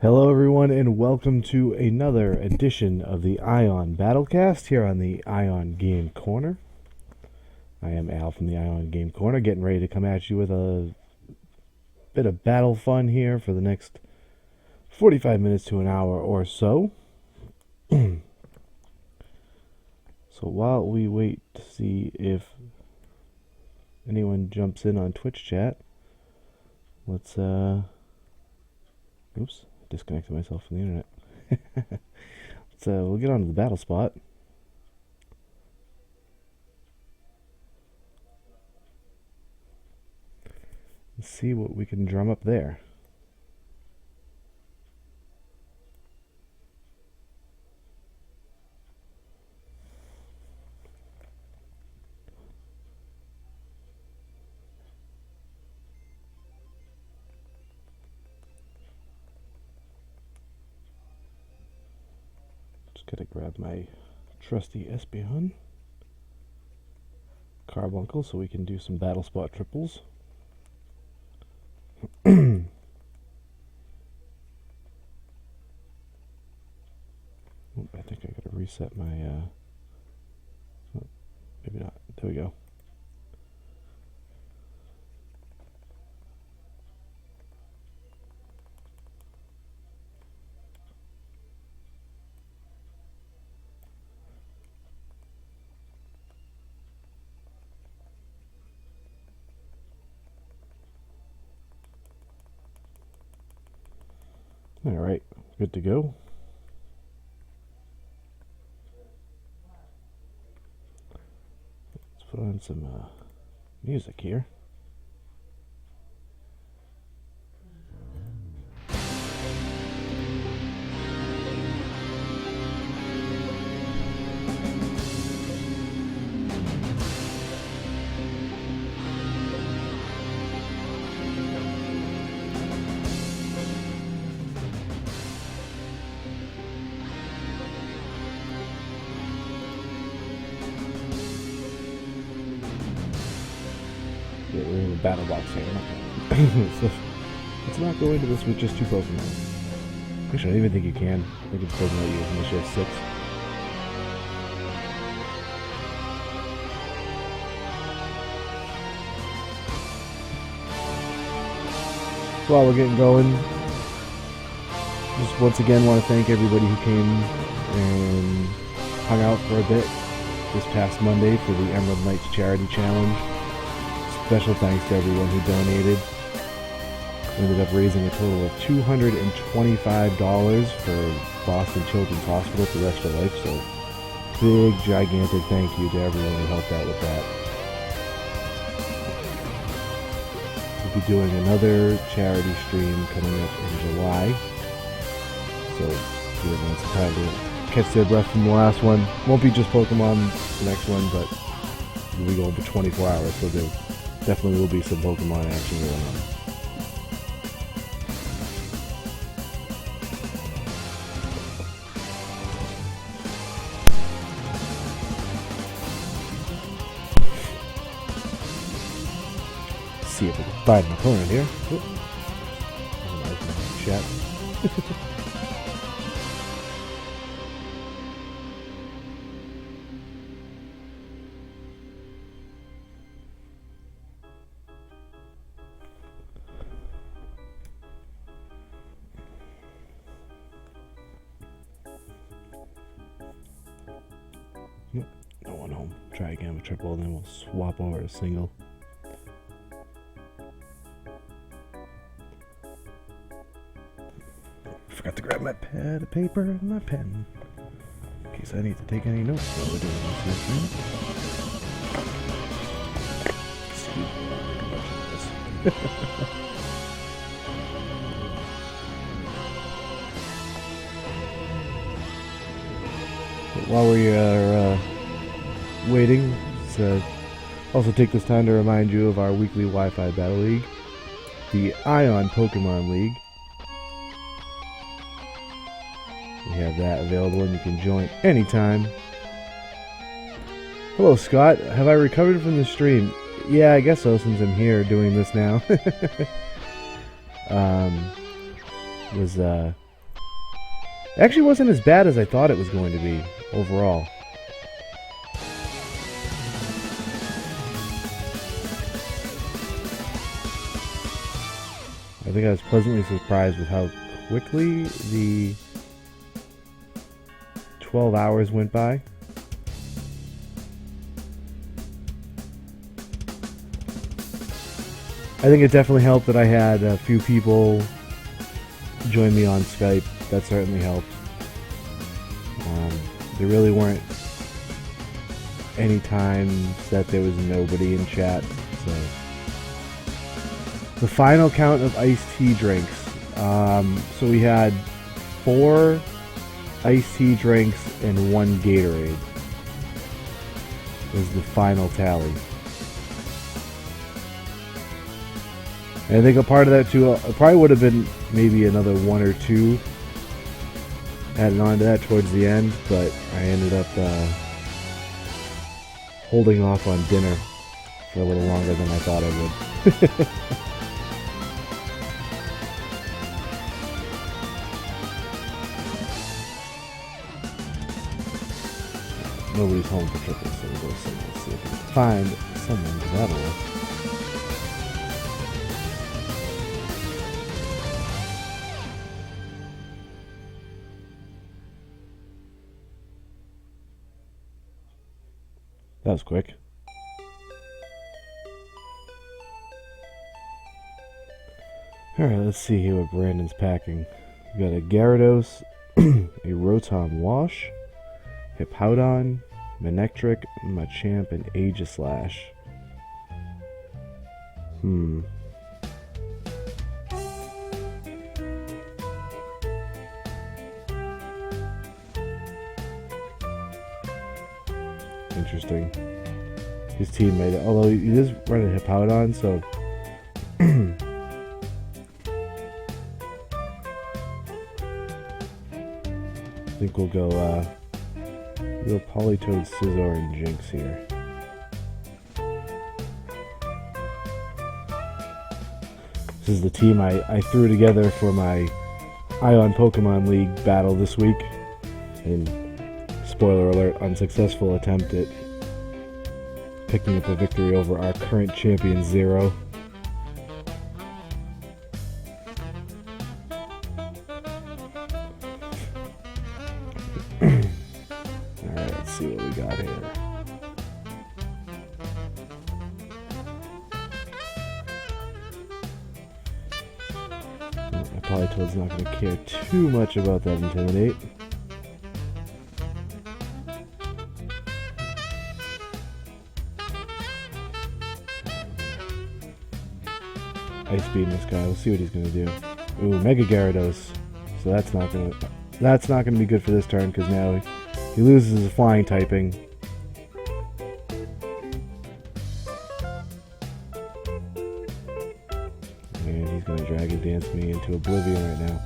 Hello, everyone, and welcome to another edition of the Ion BattleCast here on the Ion Game Corner. I am Al from the Ion Game Corner, getting ready to come at you with a bit of battle fun here for the next 45 minutes to an hour or so. So while we wait to see if anyone jumps in on Twitch chat, let's, oops. Disconnected myself from the internet. So we'll get on to the battle spot. Let's see what we can drum up there. Gotta grab my trusty Espeon Carbuncle so we can do some battle spot triples. I think I gotta reset my maybe not. There we go. Alright, good to go. Let's put on some music here. We're in the battle box here. Let's not go into this with just two Pokemon. Actually, I don't even think you can. I think it's Pokemon you unless you have 6. While we're getting going, just once again want to thank everybody who came and hung out for a bit this past Monday for the Emerald Knights Charity Challenge. Special thanks to everyone who donated. Ended up raising a total of $225 for Boston Children's Hospital for Rest of Life. So, big, gigantic thank you to everyone who helped out with that. We'll be doing another charity stream coming up in July. So, give everyone some time to catch their breath from the last one. Won't be just Pokemon the next one, but we'll be going for 24 hours. So, there definitely will be some Pokemon action going on. See if we can find an opponent here. Chat. No one home. Try again with triple, and then we'll swap over to single. Forgot to grab my pad of paper and my pen in case I need to take any notes while we're doing this thing. While we are waiting, let's also take this time to remind you of our weekly Wi-Fi Battle League, the Ion Pokemon League. We have that available and you can join anytime. Hello, Scott. Have I recovered from the stream? Yeah, I guess so, since I'm here doing this now. Was Actually wasn't as bad as I thought it was going to be overall. I think I was pleasantly surprised with how quickly the 12 hours went by. I think it definitely helped that I had a few people join me on Skype. That certainly helped. There really weren't any times that there was nobody in chat. So the final count of iced tea drinks. So we had 4 iced tea drinks and 1 Gatorade. Was the final tally. And I think a part of that too, it probably would have been maybe another 1 or 2 adding on to that towards the end, but I ended up holding off on dinner for a little longer than I thought I would. Nobody's home for triples, so we'll go see if we can find someone to battle with. That was quick. Alright, let's see here what Brandon's packing. We got a Gyarados, a Rotom Wash, Hippowdon, Manectric, Machamp, and Aegislash. Interesting. His teammate, although he is running Hippowdon, so I think we'll go Politoed, Scizor, and Jinx here. This is the team I threw together for my Ion Pokemon League battle this week. And spoiler alert, unsuccessful attempt at picking up a victory over our current champion, Zero. Alright, let's see what we got here. My Politoed's not going to care too much about that Intimidate. Ice Beam this guy. We'll see what he's gonna do. Ooh, Mega Gyarados. So that's not gonna be good for this turn because now he loses his flying typing. And he's gonna Dragon Dance me into oblivion right now.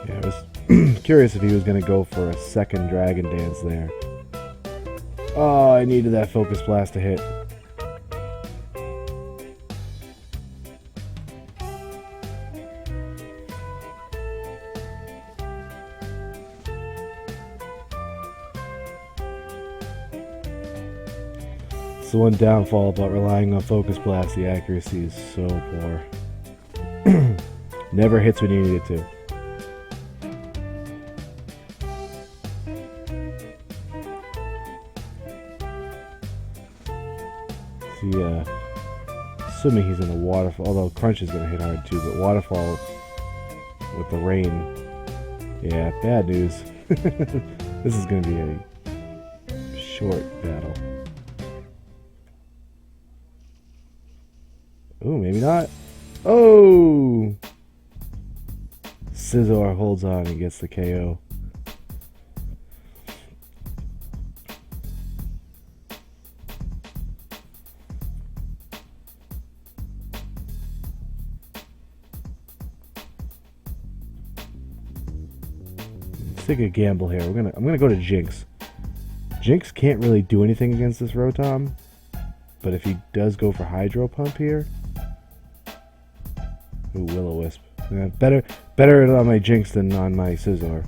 Yeah, I was curious if he was going to go for a second Dragon Dance there. Oh, I needed that Focus Blast to hit. It's the one downfall about relying on Focus Blast. The accuracy is so poor. Never hits when you need it to. Assuming he's in a waterfall, although Crunch is going to hit hard too, but waterfall with the rain, yeah, bad news. This is going to be a short battle. Ooh, maybe not. Oh! Scizor holds on and gets the KO. Let's take a gamble here. I'm gonna go to Jinx. Jinx can't really do anything against this Rotom, but if he does go for Hydro Pump here, ooh, Will-O-Wisp. Yeah, better on my Jinx than on my Scizor.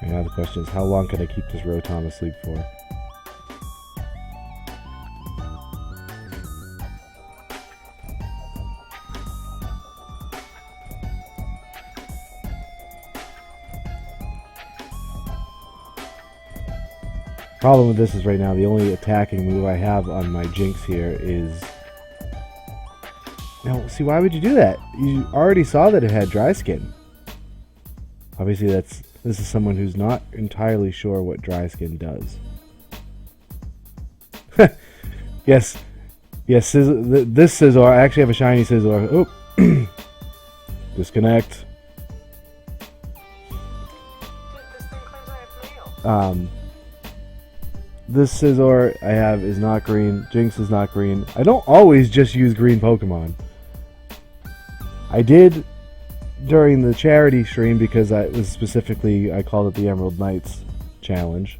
And now the question is, how long can I keep this Rotom asleep for? Problem with this is right now the only attacking move I have on my Jinx here is... Now, see, why would you do that? You already saw that it had Dry Skin. Obviously, this is someone who's not entirely sure what Dry Skin does. Yes, this Scizor, I actually have a shiny Scizor. Oh, disconnect. This Scizor I have is not green. Jinx is not green. I don't always just use green Pokemon. I did during the charity stream because I called it the Emerald Knights challenge.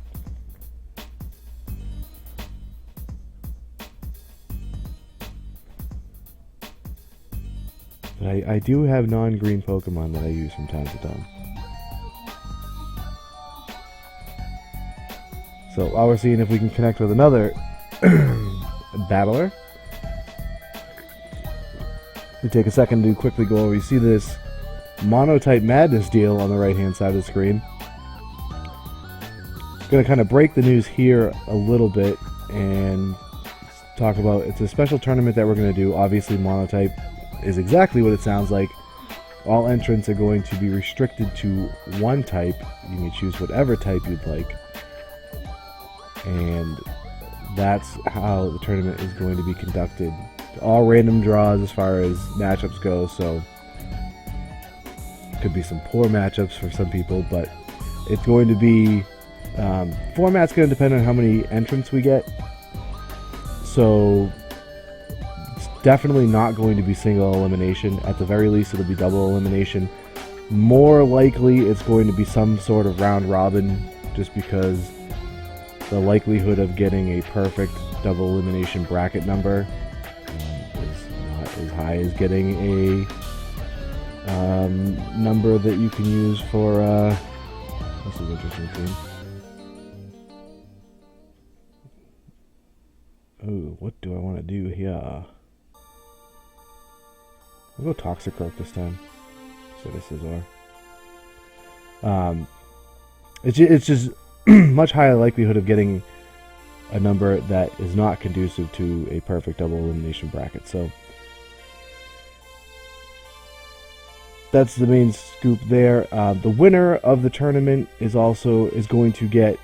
But I do have non-green Pokemon that I use from time to time. So while we're seeing if we can connect with another battler, we take a second to quickly go over. You see this Monotype Madness deal on the right-hand side of the screen. Going to kind of break the news here a little bit and talk about, it's a special tournament that we're going to do. Obviously, Monotype is exactly what it sounds like. All entrants are going to be restricted to one type. You may choose whatever type you'd like. And that's how the tournament is going to be conducted. All random draws as far as matchups go, so could be some poor matchups for some people, but it's going to be format's going to depend on how many entrants we get, so it's definitely not going to be single elimination. At the very least, it'll be double elimination. More likely it's going to be some sort of round robin, just because the likelihood of getting a perfect double elimination bracket number is not as high as getting a number that you can use for this is interesting thing. Oh, what do I want to do here? I'll go Toxicroak this time. So this is it's just much higher likelihood of getting a number that is not conducive to a perfect double elimination bracket. So that's the main scoop there. The winner of the tournament is going to get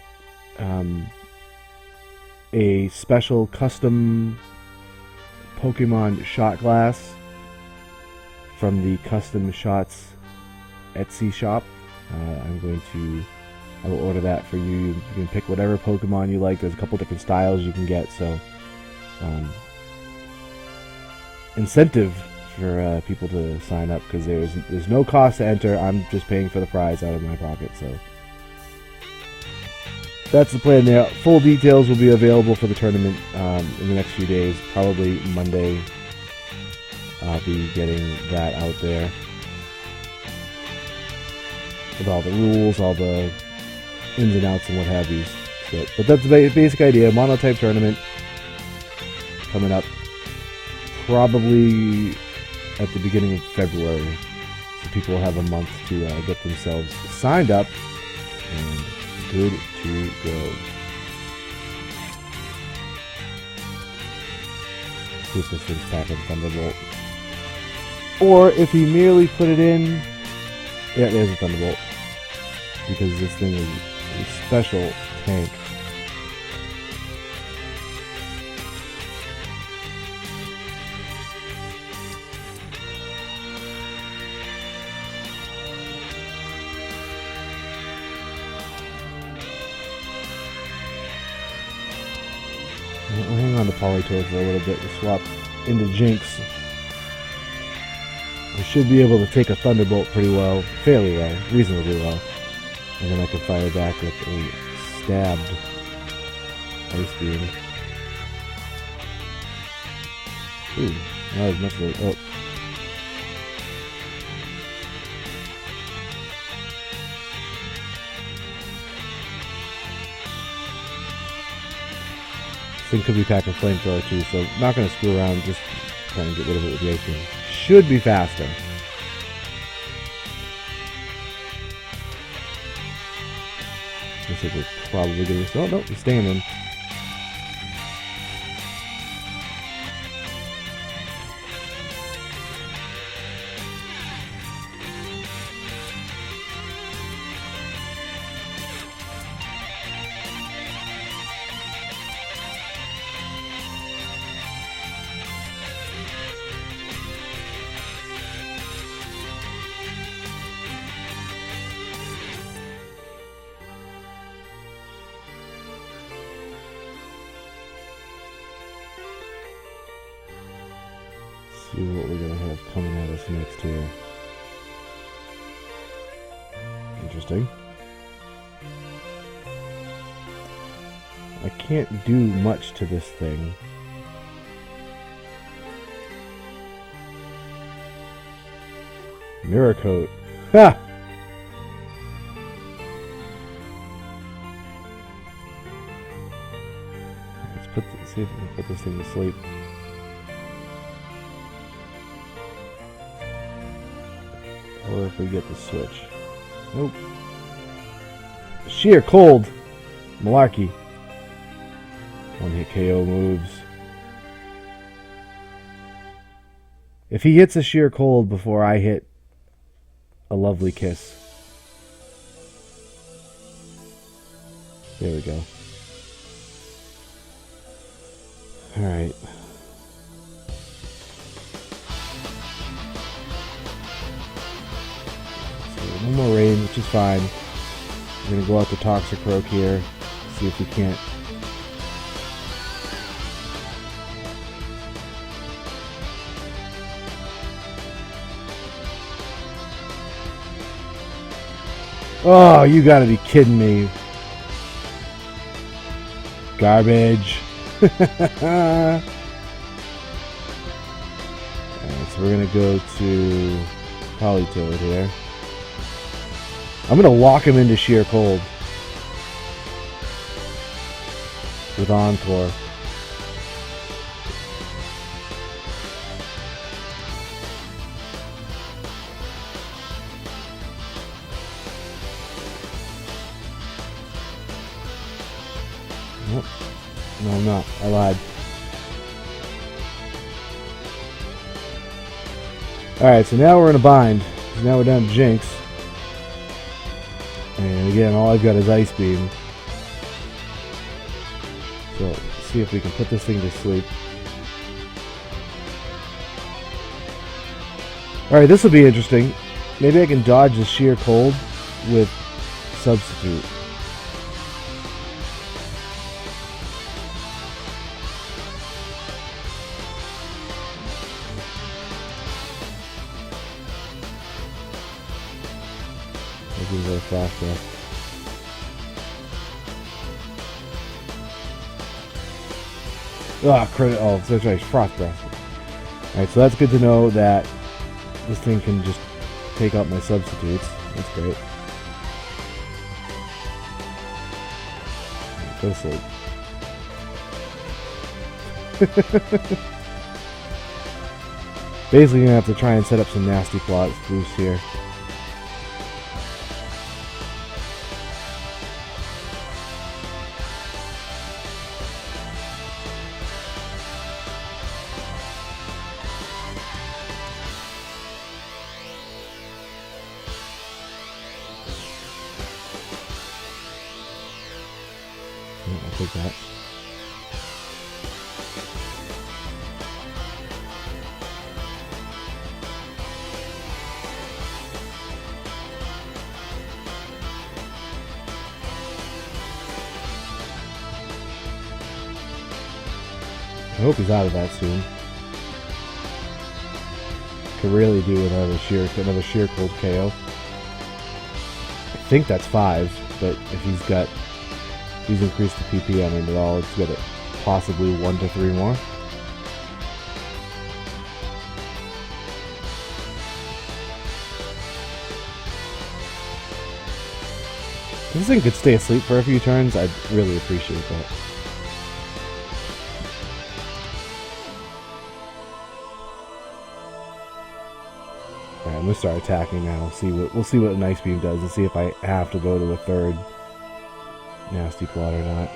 a special custom Pokemon shot glass from the Custom Shots Etsy shop. I will order that for you. You can pick whatever Pokemon you like. There's a couple different styles you can get, so incentive for people to sign up, because there's no cost to enter. I'm just paying for the prize out of my pocket, so that's the plan there. Full details will be available for the tournament in the next few days. Probably Monday I'll be getting that out there with all the rules, all the ins and outs and what have you. But that's the basic idea. Monotype tournament coming up probably at the beginning of February. So people will have a month to get themselves signed up and good to go. See if this thing's packing Thunderbolt. Or if he merely put it in... Yeah, there's a Thunderbolt. Because this thing is a special tank. We'll hang on to Polytoad for a little bit. We'll swap into Jinx. We should be able to take a Thunderbolt pretty well, fairly well, reasonably well. And then I can fire back with a stabbed Ice Beam. Ooh, not as much as oh. This thing could be packing Flamethrower too, so not going to screw around, just trying to get rid of it with the Ice Beam. Should be faster. Looks like we're probably getting... Oh, no, he's staying in. See what we're gonna have coming at us next here. Interesting. I can't do much to this thing. Mirror Coat. Ha! Let's see if we can put this thing to sleep. Or if we get the switch. Nope. Sheer Cold! Malarkey. One hit KO moves. If he hits a Sheer Cold before I hit a Lovely Kiss. There we go. Alright. No more rain, which is fine. We're going to go out to Toxicroak here. See if we can't. Oh, you gotta be kidding me. Garbage. Alright, so we're going to go to Polytoad here. I'm going to lock him into Sheer Cold with Encore. Nope. No, I'm not. I lied. Alright, so now we're in a bind. Now we're down to Jinx. And again, all I've got is Ice Beam. So, let's see if we can put this thing to sleep. Alright, this will be interesting. Maybe I can dodge the Sheer Cold with Substitute. Maybe very fast there. Ah, credit. Oh, that's right, Frost Breath. Alright, so that's good to know that this thing can just take out my substitutes. That's great. Go to sleep. Basically, gonna have to try and set up some nasty plots boost here. I'll take that. I hope he's out of that soon. Could really do with another sheer cold KO. I think that's 5, but if he's increased the PP on him at all, it's got possibly 1 to 3 more. If this thing could stay asleep for a few turns, I'd really appreciate that. Alright, I'm gonna start attacking now. We'll see what an Ice Beam does and see if I have to go to a third nasty plot or not.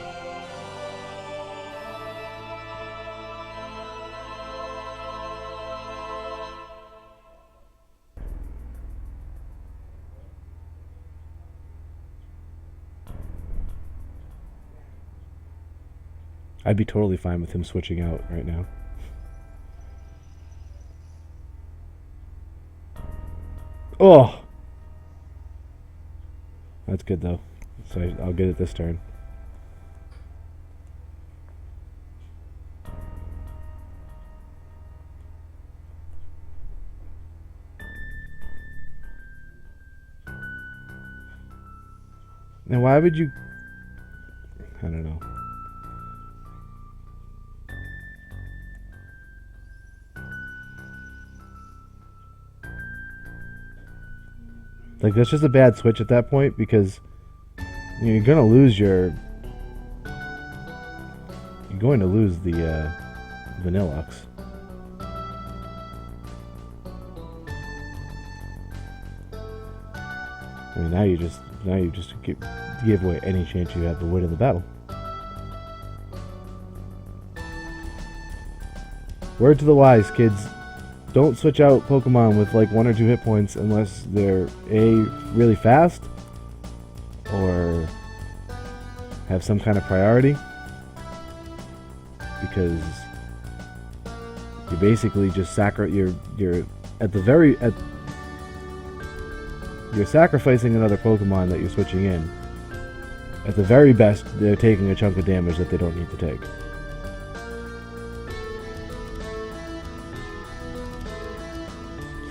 I'd be totally fine with him switching out right now. Oh! That's good though. So I'll get it this turn. Now why would you... I don't know. Like, that's just a bad switch at that point, because you're gonna lose the Vanillux. I mean, now you just give away any chance you have to win in the battle. Word to the wise, kids. Don't switch out Pokemon with like 1 or 2 hit points unless they're A, really fast, or have some kind of priority, because you basically just you're sacrificing another Pokemon that you're switching in. At the very best, they're taking a chunk of damage that they don't need to take.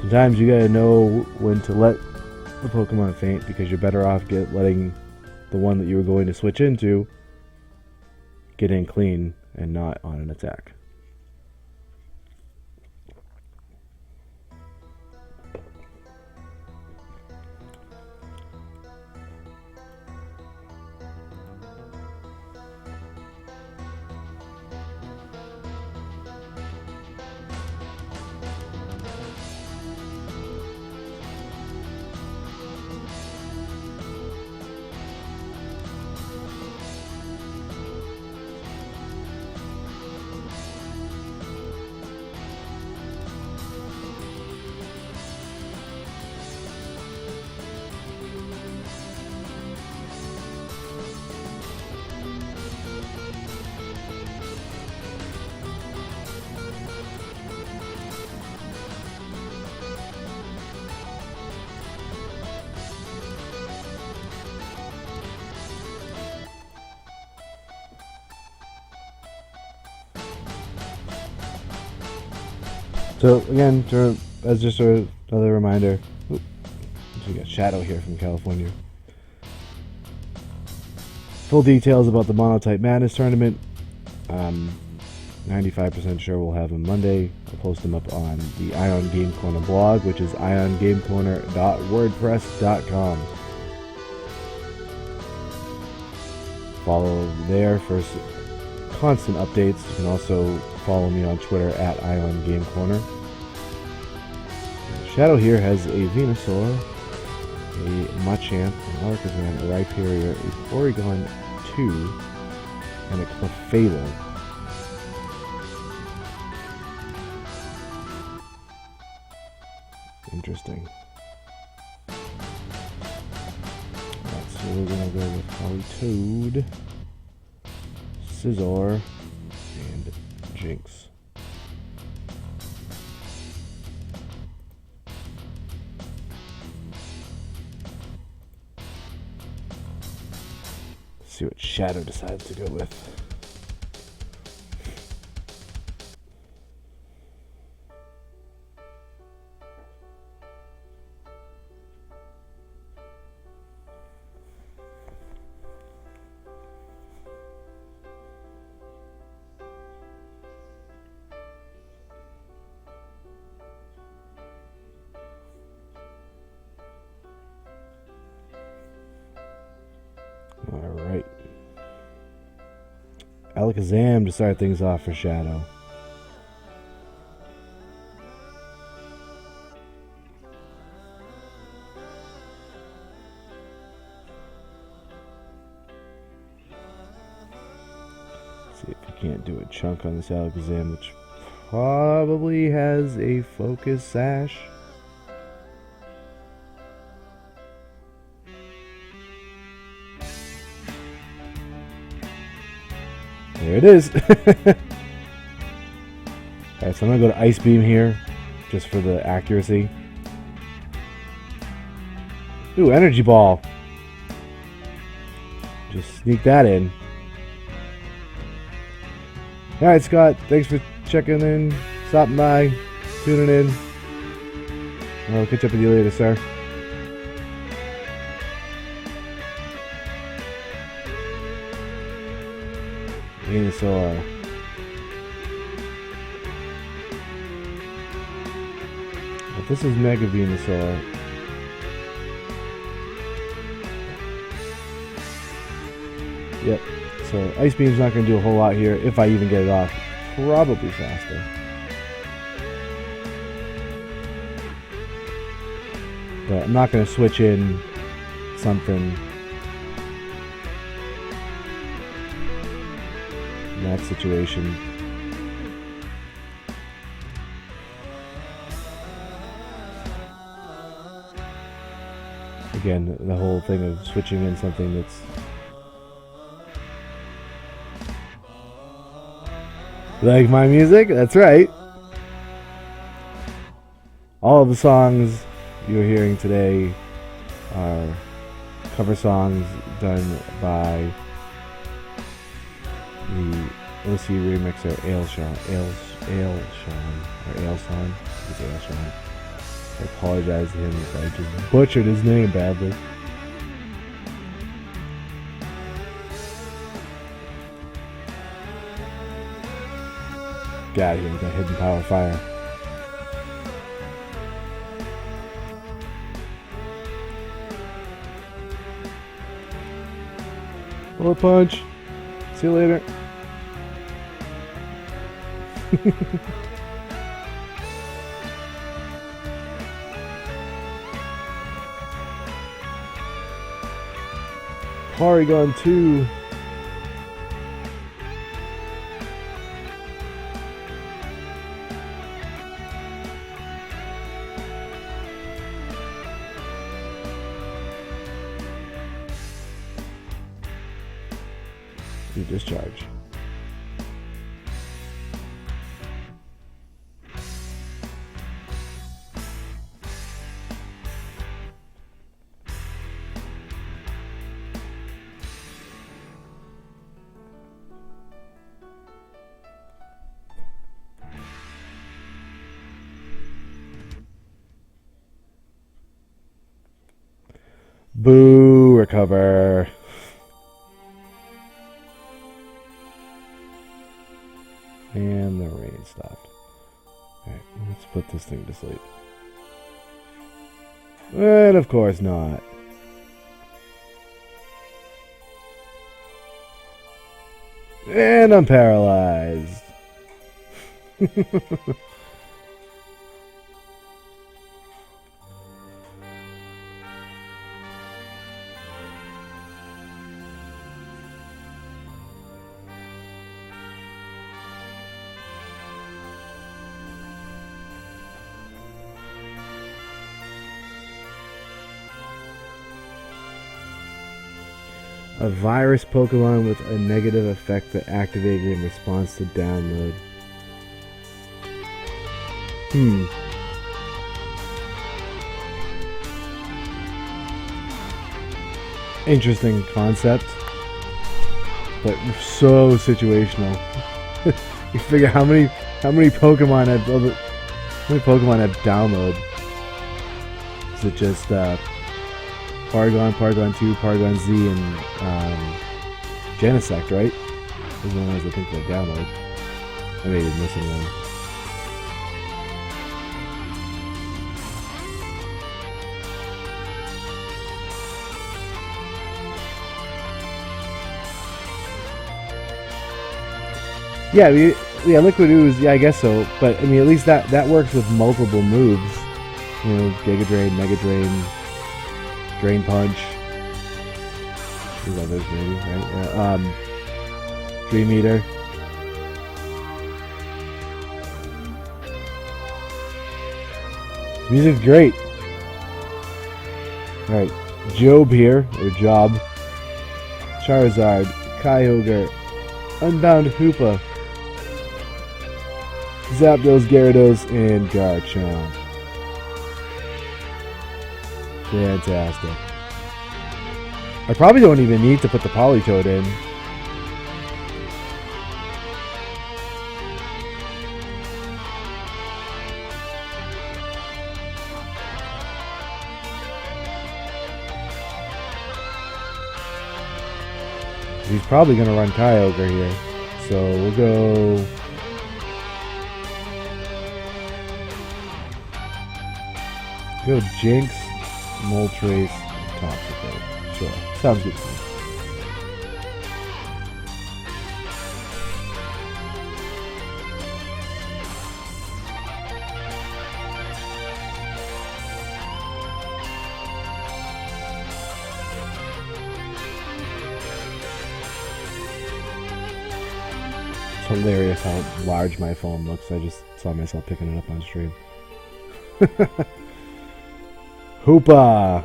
Sometimes you gotta know when to let the Pokemon faint, because you're better off letting the one that you were going to switch into get in clean and not on an attack. So again, as just another reminder, we got Shadow here from California. Full details about the Monotype Madness tournament. 95% sure we'll have them Monday. I'll post them up on the Ion Game Corner blog, which is iongamecorner.wordpress.com. Follow there for constant updates. You can also follow me on Twitter at Ion Game Corner. Shadow here has a Venusaur, a Machamp, an Alakazam, a Rhyperior, a Porygon 2, and a Clefable. Interesting. Alright, so we're gonna go with Politoed, Scizor, and Jinx. Let's see what Shadow decides to go with. Alakazam to start things off for Shadow. See if you can't do a chunk on this Alakazam, which probably has a focus sash. There it is. Alright, so I'm going to go to Ice Beam here, just for the accuracy. Ooh, Energy Ball. Just sneak that in. Alright, Scott, thanks for checking in, stopping by, tuning in. I'll catch up with you later, sir. Venusaur. If this is Mega Venusaur. Yep. So Ice Beam's not going to do a whole lot here if I even get it off. Probably faster. But I'm not going to switch in something in that situation. Again, the whole thing of switching in something that's like my music, that's right. All of the songs you're hearing today are cover songs done by the OC remixer Ailshan. It's Ailshan. I apologize to him if I just butchered his name badly. Get out of here with that hidden power fire. Bullet punch. See you later. Porygon 2. Discharge. Boo, recover. And the rain stopped. Alright, let's put this thing to sleep. And of course not. And I'm paralyzed. A virus Pokemon with a negative effect that activated in response to download. Interesting concept, but so situational. You figure how many Pokemon have download? Is it just Porygon, Porygon 2, Porygon Z, and Genesect, right? Those are the ones I think they download. I may be missing one. Yeah, yeah, Liquid Ooze, yeah, I guess so. But I mean, at least that works with multiple moves. You know, Giga Drain, Mega Drain, Drain Punch. There's others maybe, right? Dream Eater. This music's great. Alright, Job here, or Job. Charizard, Kyogre, Unbound Hoopa, Zapdos, Gyarados, and Garchomp. Fantastic. I probably don't even need to put the Politoed in. He's probably going to run Kyogre here. So we'll go... Jinx, Moltres, Toxicroak. Sure. Sounds good to me. It's hilarious how large my phone looks. I just saw myself picking it up on stream. Hoopa!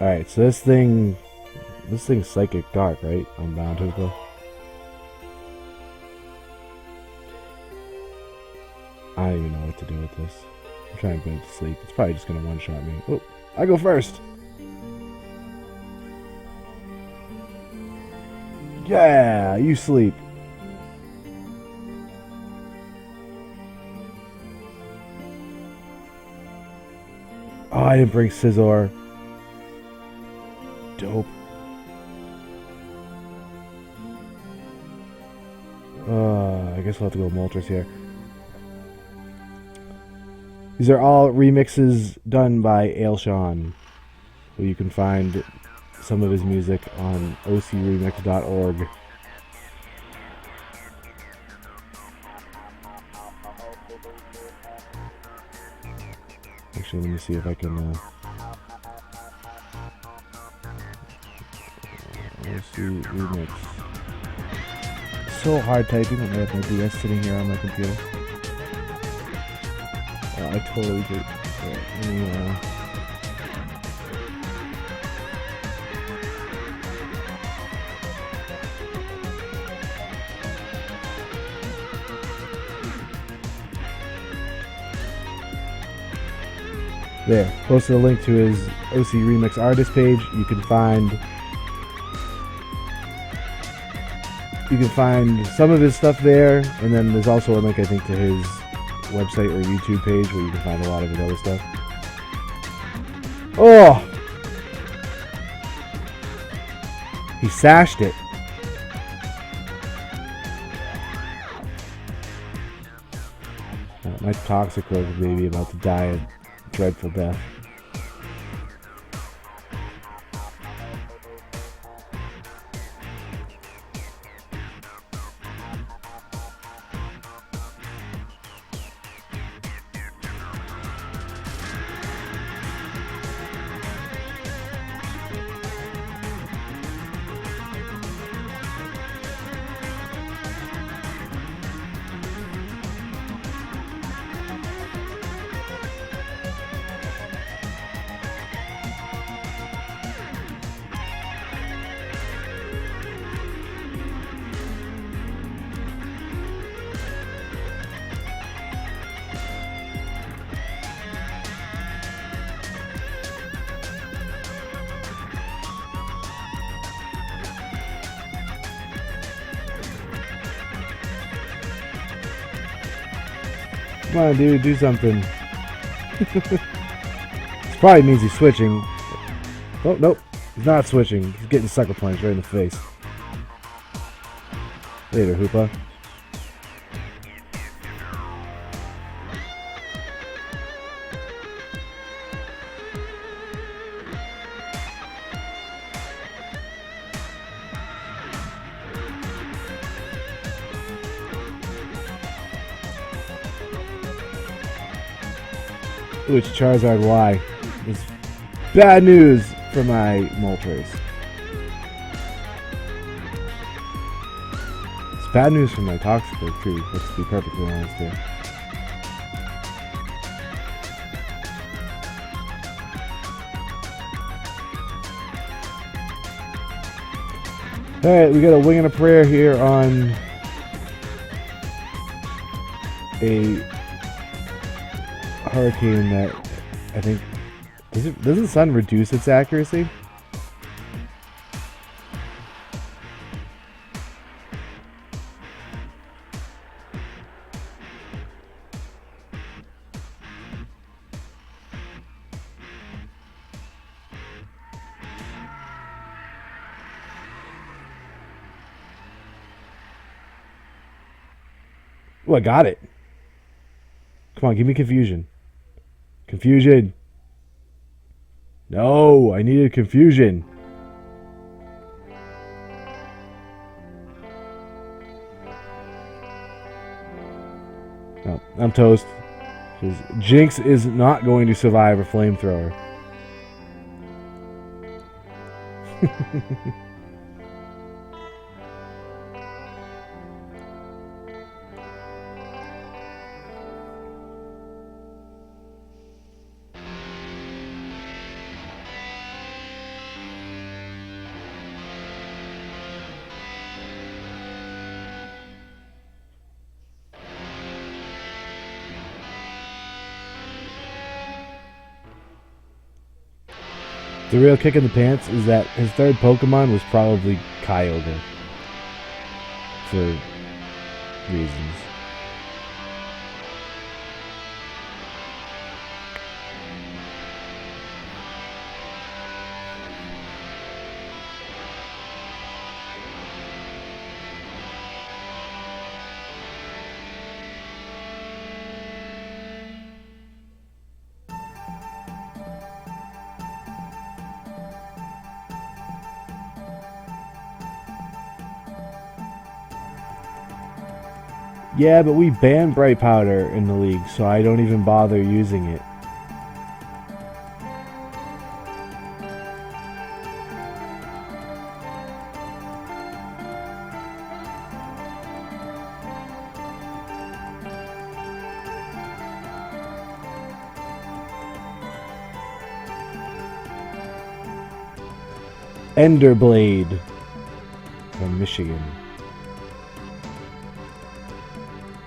Alright, so this thing's Psychic Dark, right? Unbound Hoopa. I don't even know what to do with this. I'm trying to put it to sleep. It's probably just gonna one-shot me. Oh, I go first! Yeah, you sleep. Oh, I didn't bring Scizor. Dope. I guess we'll have to go Moltres here. These are all remixes done by Ailshan, who you can find some of his music on ocremix.org. Actually, let me see if I can OC Remix. So hard typing when I have my DS sitting here on my computer. I totally did. Let me, there, posted a link to his OC Remix artist page. You can find some of his stuff there, and then there's also a link, I think, to his website or YouTube page where you can find a lot of his other stuff. Oh! He sashed it. My Toxicroak is maybe about to die a dreadful death. Come on, dude, do something. This probably means he's switching. Oh, nope. He's not switching. He's getting sucker punched right in the face. Later, Hoopa. which Charizard Y is bad news for my Moltres. It's bad news for my Toxicroak too, let's be perfectly honest here. Alright, we got a wing and a prayer here on a Hurricane that I think does the sun reduce its accuracy? Oh, I got it. Come on, give me confusion. Confusion. No, I needed confusion. No, I'm toast. Because Jinx is not going to survive a flamethrower. The real kick in the pants is that his third Pokemon was probably Kyogre. For reasons. Yeah, but we banned Bright Powder in the league, so I don't even bother using it. Enderblade from Michigan.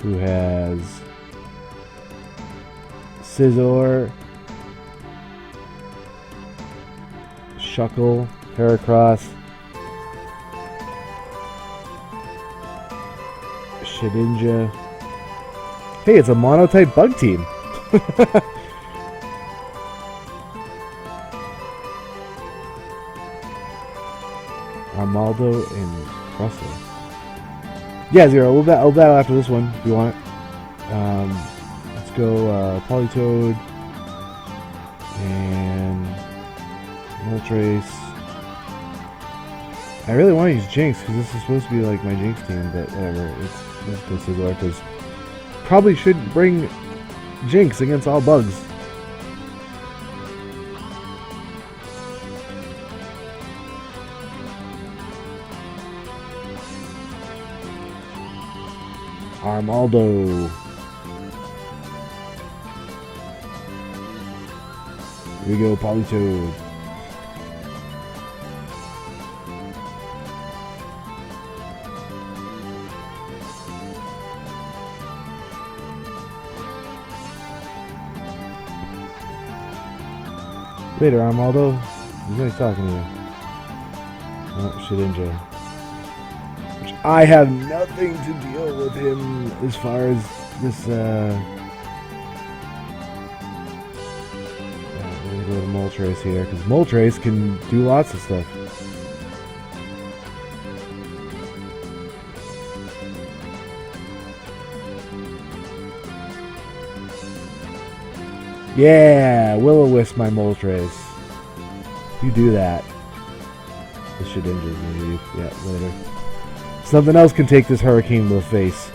Who has Scizor, Shuckle, Heracross, Shedinja. Hey, it's a mono-type bug team. Armaldo and Russell. Yeah, Zero. We'll battle after this one if you want. Let's go Politoed and Moltres. I really want to use Jinx because this is supposed to be like my Jinx team, but whatever. Let's go Scizor because probably should bring Jinx against all bugs. Armaldo. Here we go, Politoed. Later, Armaldo. He's nice talking to you. Oh, Shedinja. I have nothing to deal with him as far as this, we're gonna go to Moltres here, because Moltres can do lots of stuff. Yeah, Will-O-Wisp my Moltres. You do that. This Shedinja's gonna leave. Yeah, later. Something else can take this Hurricane to the face.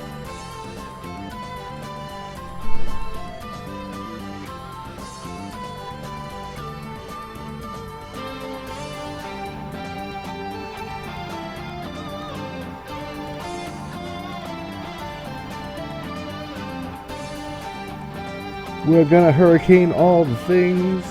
We're gonna hurricane all the things.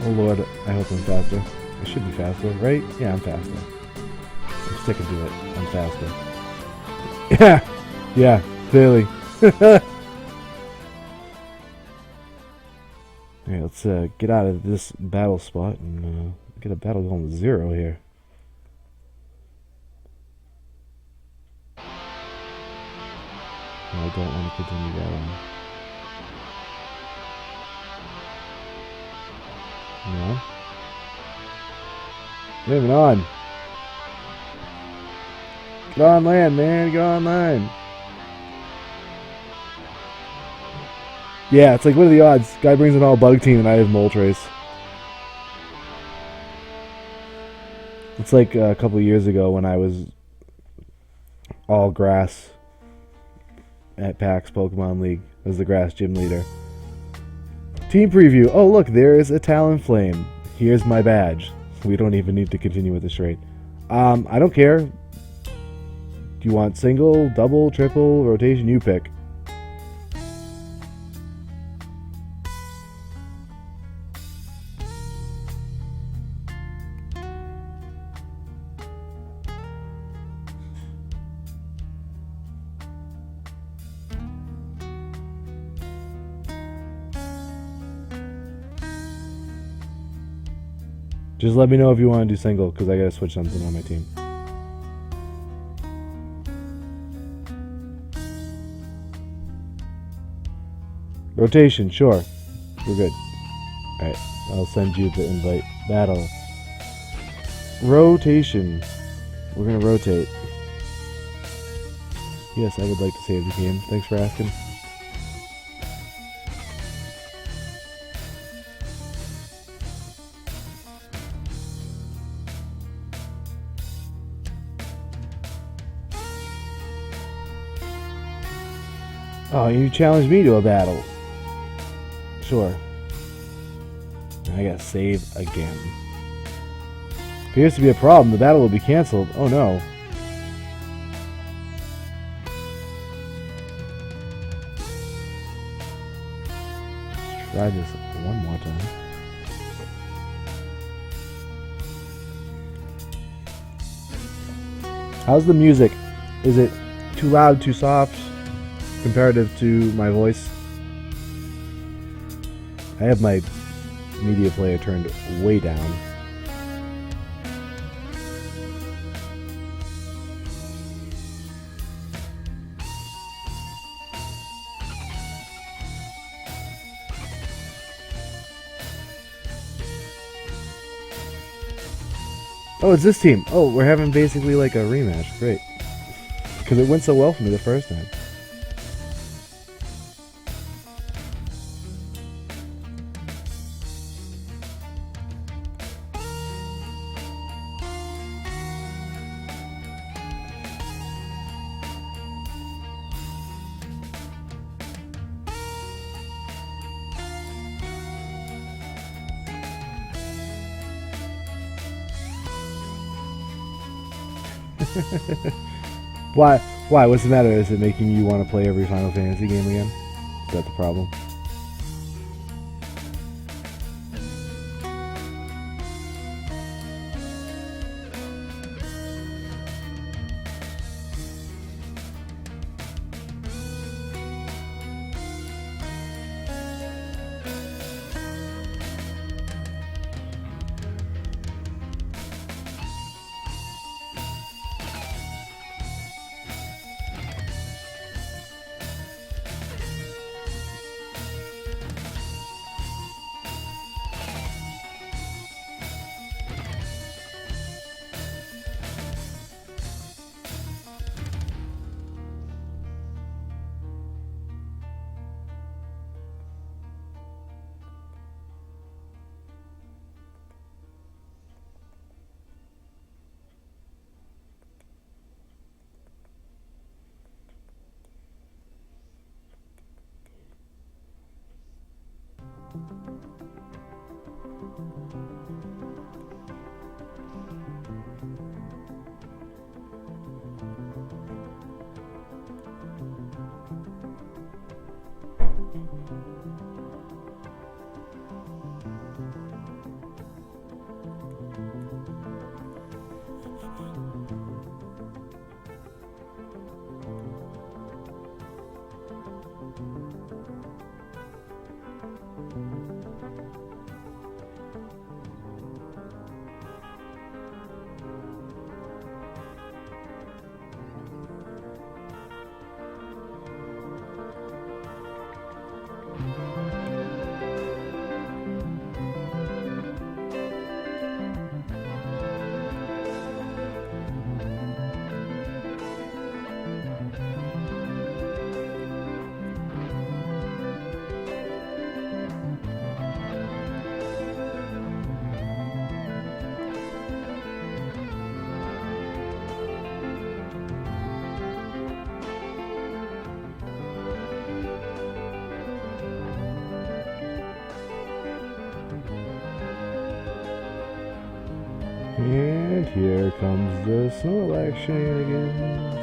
Oh lord, I hope I'm faster. I should be faster, right? Yeah, I'm faster. I'm sticking to it. I'm faster. Yeah! Yeah, clearly. Alright, let's get out of this battle spot and get a battle going with 0 here. No, I don't want to continue battling. No. Moving on. Get on land, man. Get on land. Yeah, it's like, what are the odds? Guy brings an all-bug team and I have Mole Trace. It's like a couple of years ago when I was all grass at PAX Pokemon League as the grass gym leader. Team preview. Oh, look, there is a Talonflame. Here's my badge. We don't even need to continue with this trade. I don't care. Do you want single, double, triple, rotation? You pick. Just let me know if you want to do single, because I gotta switch something on my team. Rotation, sure. We're good. Alright, I'll send you the invite. Battle. Rotation. We're gonna rotate. Yes, I would like to save the game. Thanks for asking. Oh, you challenged me to a battle. Sure. I gotta save again. Appears to be a problem. The battle will be cancelled. Oh no. Let's try this one more time. How's the music? Is it too loud, too soft? Comparative to my voice. I have my media player turned way down. Oh, it's this team. Oh, we're having basically like a rematch. Great. Because it went so well for me the first time. Why? Why? What's the matter? Is it making you want to play every Final Fantasy game again? Is that the problem? And here comes the Snorlax shenanigans.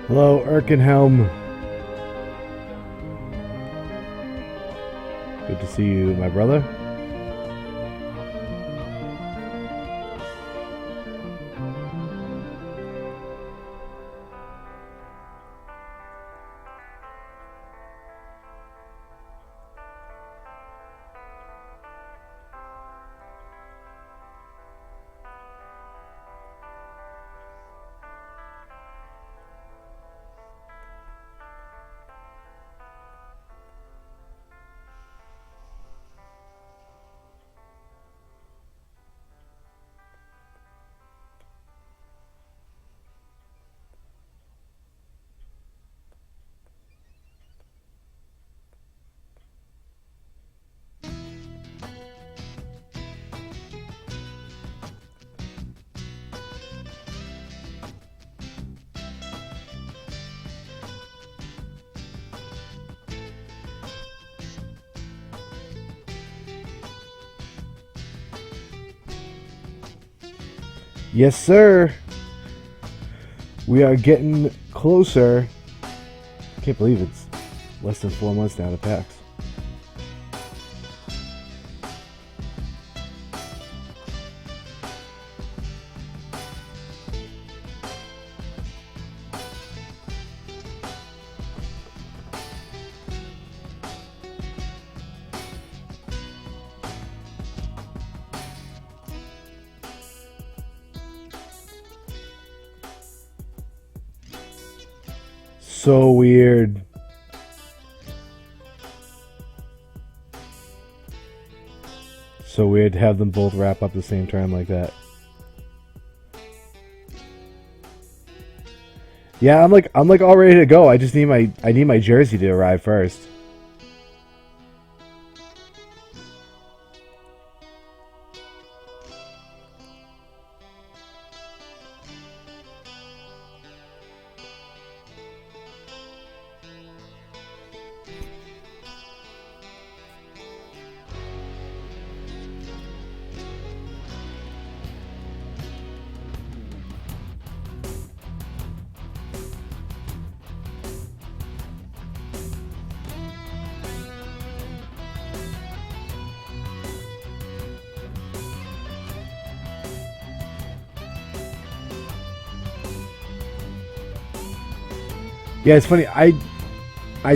Hello, Erkenhelm. Good to see you, my brother. Yes, sir. We are getting closer. I can't believe it's less than 4 months now to PAX. So weird. So weird to have them both wrap up the same time like that. Yeah, I'm like all ready to go. I just need my jersey to arrive first. Yeah, it's funny. I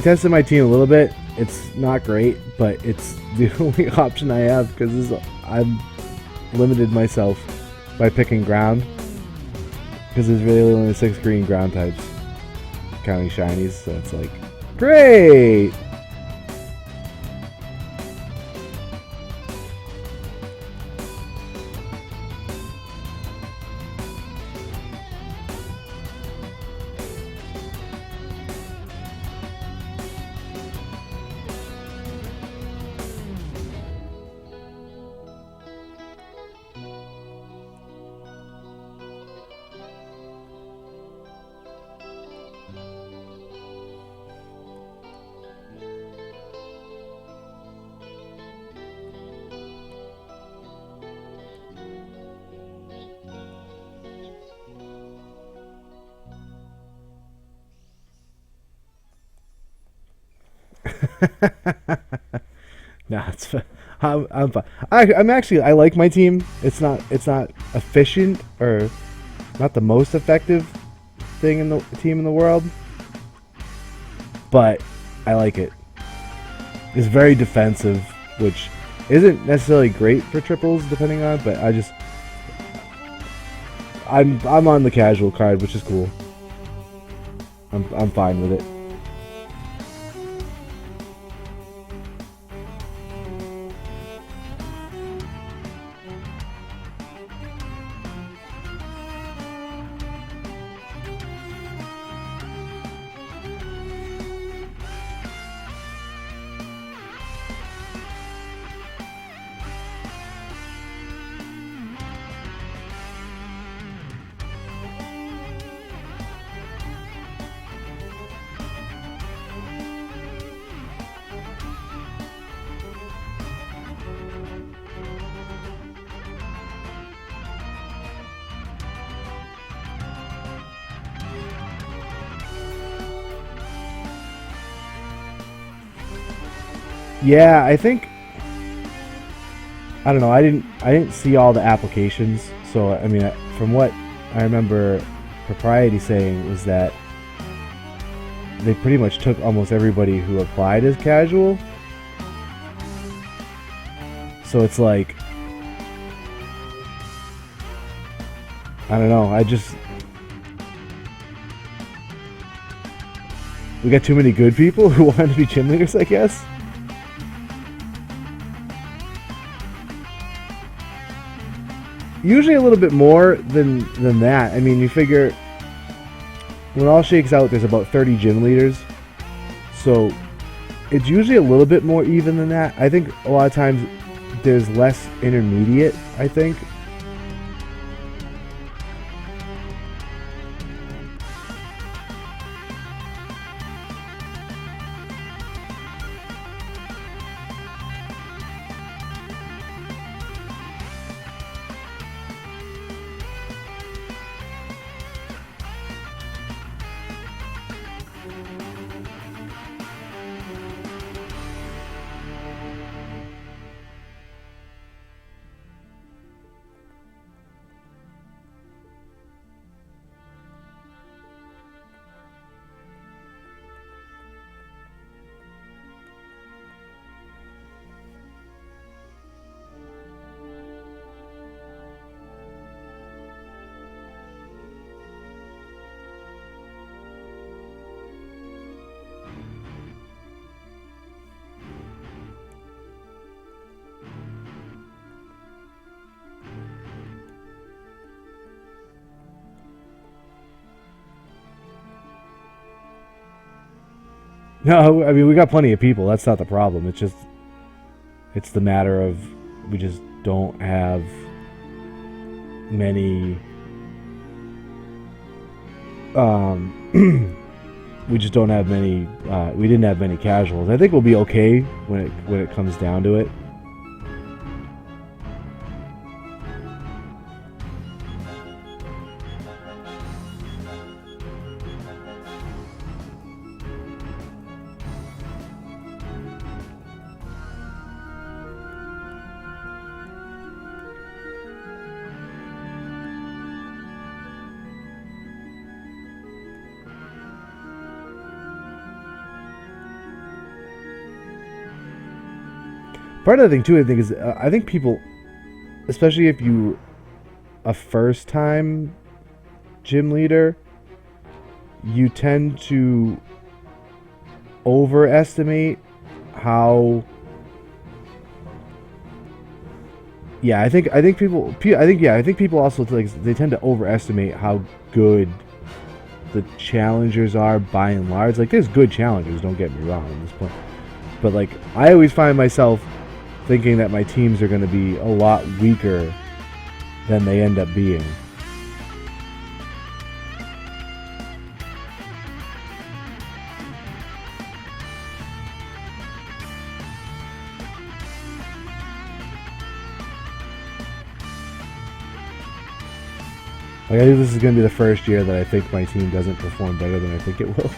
tested my team a little bit. It's not great, but it's the only option I have because I've limited myself by picking ground because there's really only 6 green ground types, counting shinies. So it's like, great. Nah, it's I'm fine. I'm actually I like my team. It's not efficient or not the most effective thing in the team in the world, but I like it. It's very defensive, which isn't necessarily great for triples depending on, but I'm on the casual card, which is cool. I'm fine with it. Yeah, I think I don't know. I didn't see all the applications, so I mean, from what I remember, Propriety saying was that they pretty much took almost everybody who applied as casual. So it's like I don't know. We got too many good people who want to be gym leaders, I guess. Usually a little bit more than that. I mean, you figure when all shakes out, there's about 30 gym leaders, so it's usually a little bit more even than that. I think a lot of times there's less intermediate. I think. No, I mean we got plenty of people. That's not the problem. It's the matter of we just don't have many. We just don't have many. We didn't have many casuals. I think we'll be okay when it comes down to it. Part of the thing too, I think, is I think people, especially if you a first time gym leader, you tend to overestimate how. Yeah, I think people also, like, they tend to overestimate how good the challengers are by and large. Like, there's good challengers, don't get me wrong at this point, but like, I always find myself thinking that my teams are going to be a lot weaker than they end up being. Like, I think this is going to be the first year that I think my team doesn't perform better than I think it will.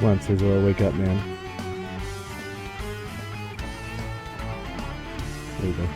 Once says, "Well, wake up, man." There you go.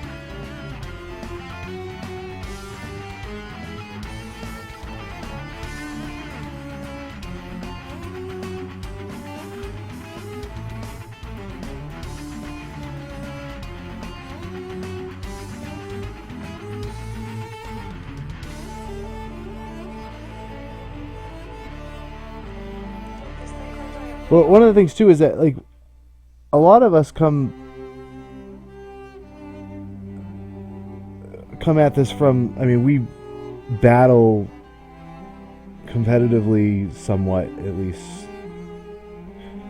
Well, one of the things too is that, like, a lot of us come at this from, I mean, we battle competitively somewhat, at least.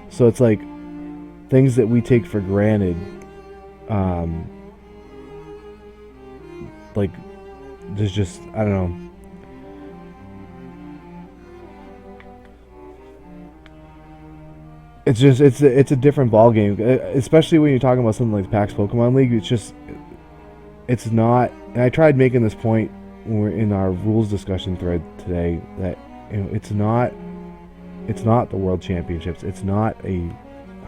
So it's like things that we take for granted, like, there's just, I don't know. It's just, it's a different ball game, especially when you're talking about something like PAX Pokemon League. It's just, it's not. And I tried making this point when we're in our rules discussion thread today, that, you know, it's not the World Championships. It's not a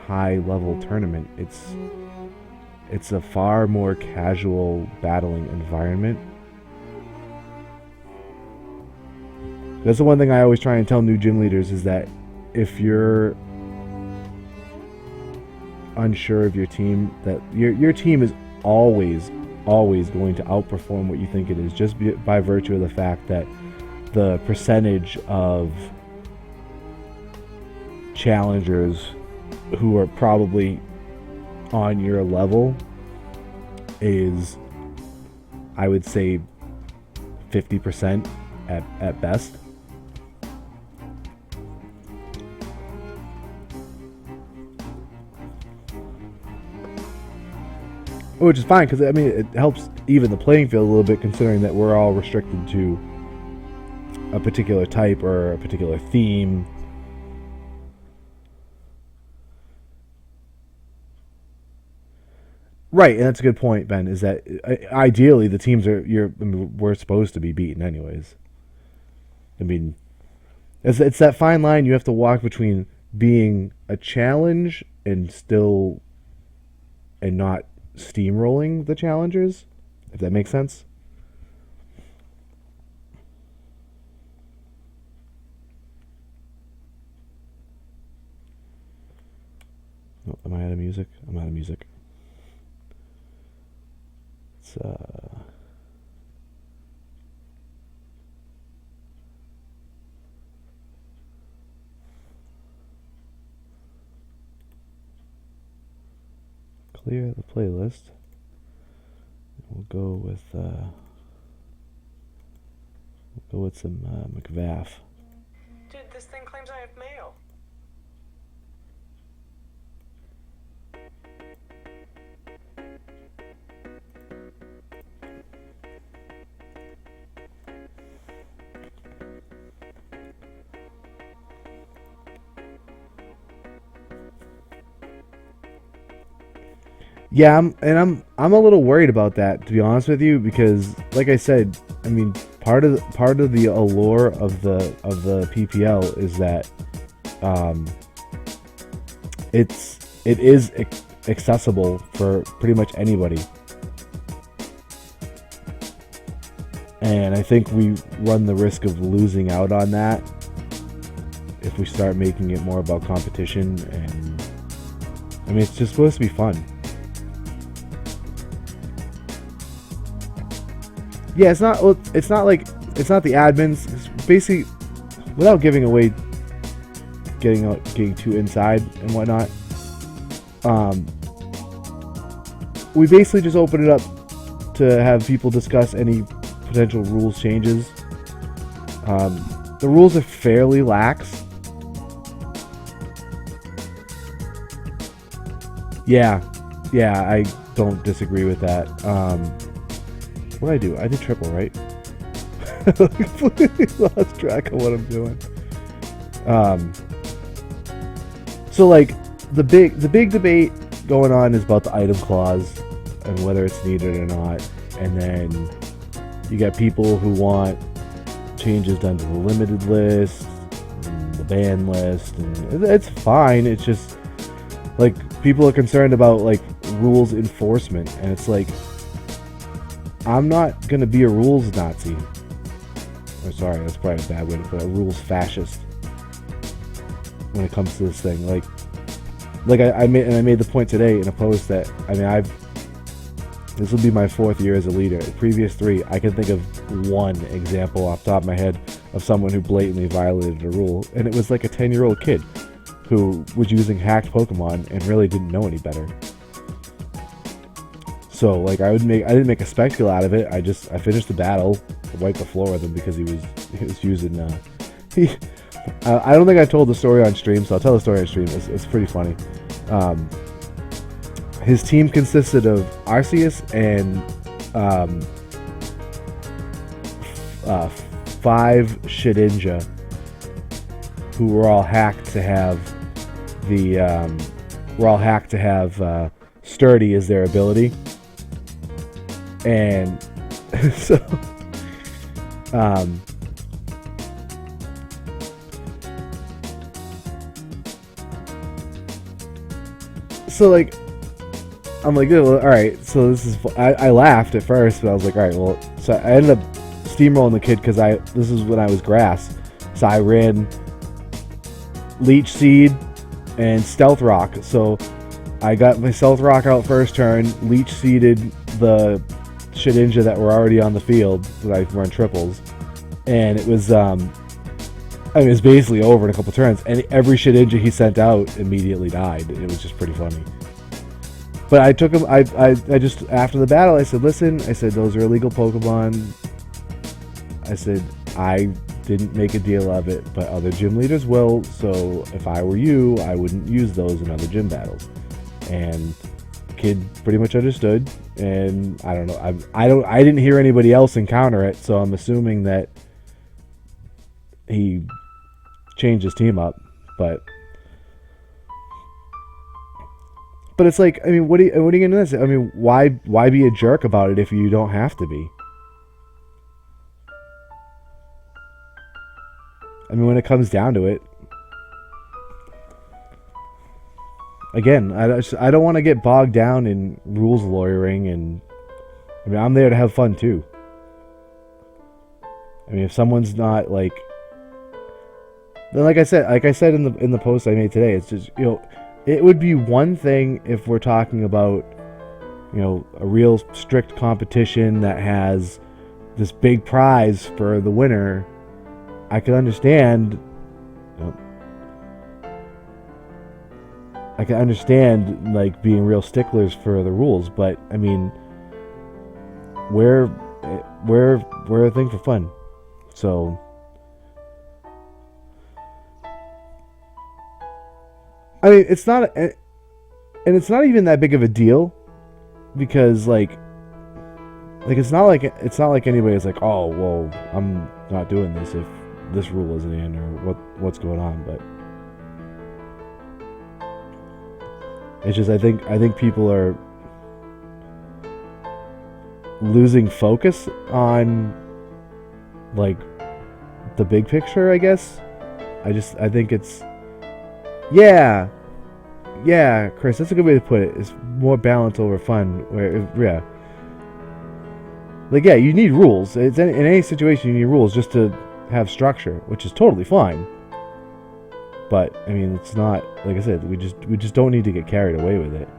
high level tournament. It's a far more casual battling environment. That's the one thing I always try and tell new gym leaders, is that if you're unsure of your team, that your team is always going to outperform what you think it is, just by virtue of the fact that the percentage of challengers who are probably on your level is, I would say, 50% at best. Which is fine, because, I mean, it helps even the playing field a little bit, considering that we're all restricted to a particular type or a particular theme. Right, and that's a good point, Ben, is that ideally the teams we're supposed to be beaten anyways. I mean, it's that fine line you have to walk between being a challenge and not steamrolling the challengers, if that makes sense. Oh, am I out of music? I'm out of music. It's clear the playlist. We'll go with some McVaff. Dude, this thing claims I have mail. Yeah, I'm a little worried about that, to be honest with you, because like I said, I mean, part of the allure of the PPL is that um, it is accessible for pretty much anybody, and I think we run the risk of losing out on that if we start making it more about competition. And I mean, it's just supposed to be fun. Yeah, it's not. Well, it's not like it's not the admins. It's basically, without giving away, getting too inside and whatnot. We basically just open it up to have people discuss any potential rules changes. The rules are fairly lax. Yeah, I don't disagree with that. What did I do? I did triple, right? Completely lost track of what I'm doing. So like the big debate going on is about the item clause and whether it's needed or not. And then you got people who want changes done to the limited list, and the ban list, and it's fine. It's just like people are concerned about like rules enforcement, and it's like, I'm not gonna be a rules Nazi. Or sorry, that's probably a bad way to put it. A rules fascist when it comes to this thing. Like I made the point today in a post that this will be my 4th year as a leader. The previous 3, I can think of one example off the top of my head of someone who blatantly violated a rule, and it was like a 10-year-old kid who was using hacked Pokemon and really didn't know any better. So like I didn't make a spectacle out of it. I finished the battle, wiped the floor with him because he was using I don't think I told the story on stream, so I'll tell the story on stream. It's pretty funny. His team consisted of Arceus and 5 Shedinja, who were all hacked to have Sturdy as their ability. And so like I'm like, oh, all right, so this is I laughed at first, but I was like, all right, well, so I ended up steamrolling the kid because this is when I was grass, so I ran Leech Seed and Stealth Rock. So I got my Stealth Rock out first turn, Leech Seeded the Shedinja that were already on the field that I run triples, and it was it was basically over in a couple turns, and every Shedinja he sent out immediately died. It was just pretty funny. But I took him. I just after the battle, I said, "Listen," I said, "those are illegal Pokemon." I said, "I didn't make a deal of it, but other gym leaders will. So if I were you, I wouldn't use those in other gym battles." And the kid pretty much understood. And I don't know. I didn't hear anybody else encounter it, so I'm assuming that he changed his team up. But it's like, I mean, what are you gonna do? I mean, why be a jerk about it if you don't have to be? I mean, when it comes down to it, again, I don't want to get bogged down in rules lawyering, and I mean, I'm there to have fun too. I mean, if someone's not like, then like I said in the post I made today, it's just, you know, it would be one thing if we're talking about, you know, a real strict competition that has this big prize for the winner. I could understand, you know, I can understand like being real sticklers for the rules, but I mean, we're a thing for fun, so I mean, it's not even that big of a deal, because like it's not like anybody's like, oh well, I'm not doing this if this rule isn't in, or what's going on, but it's just I think people are losing focus on like the big picture, I guess. I think it's yeah, Chris, that's a good way to put it. It's more balance over fun. You need rules. It's in any situation you need rules just to have structure, which is totally fine. But I mean, it's not, like I said, we just don't need to get carried away with it.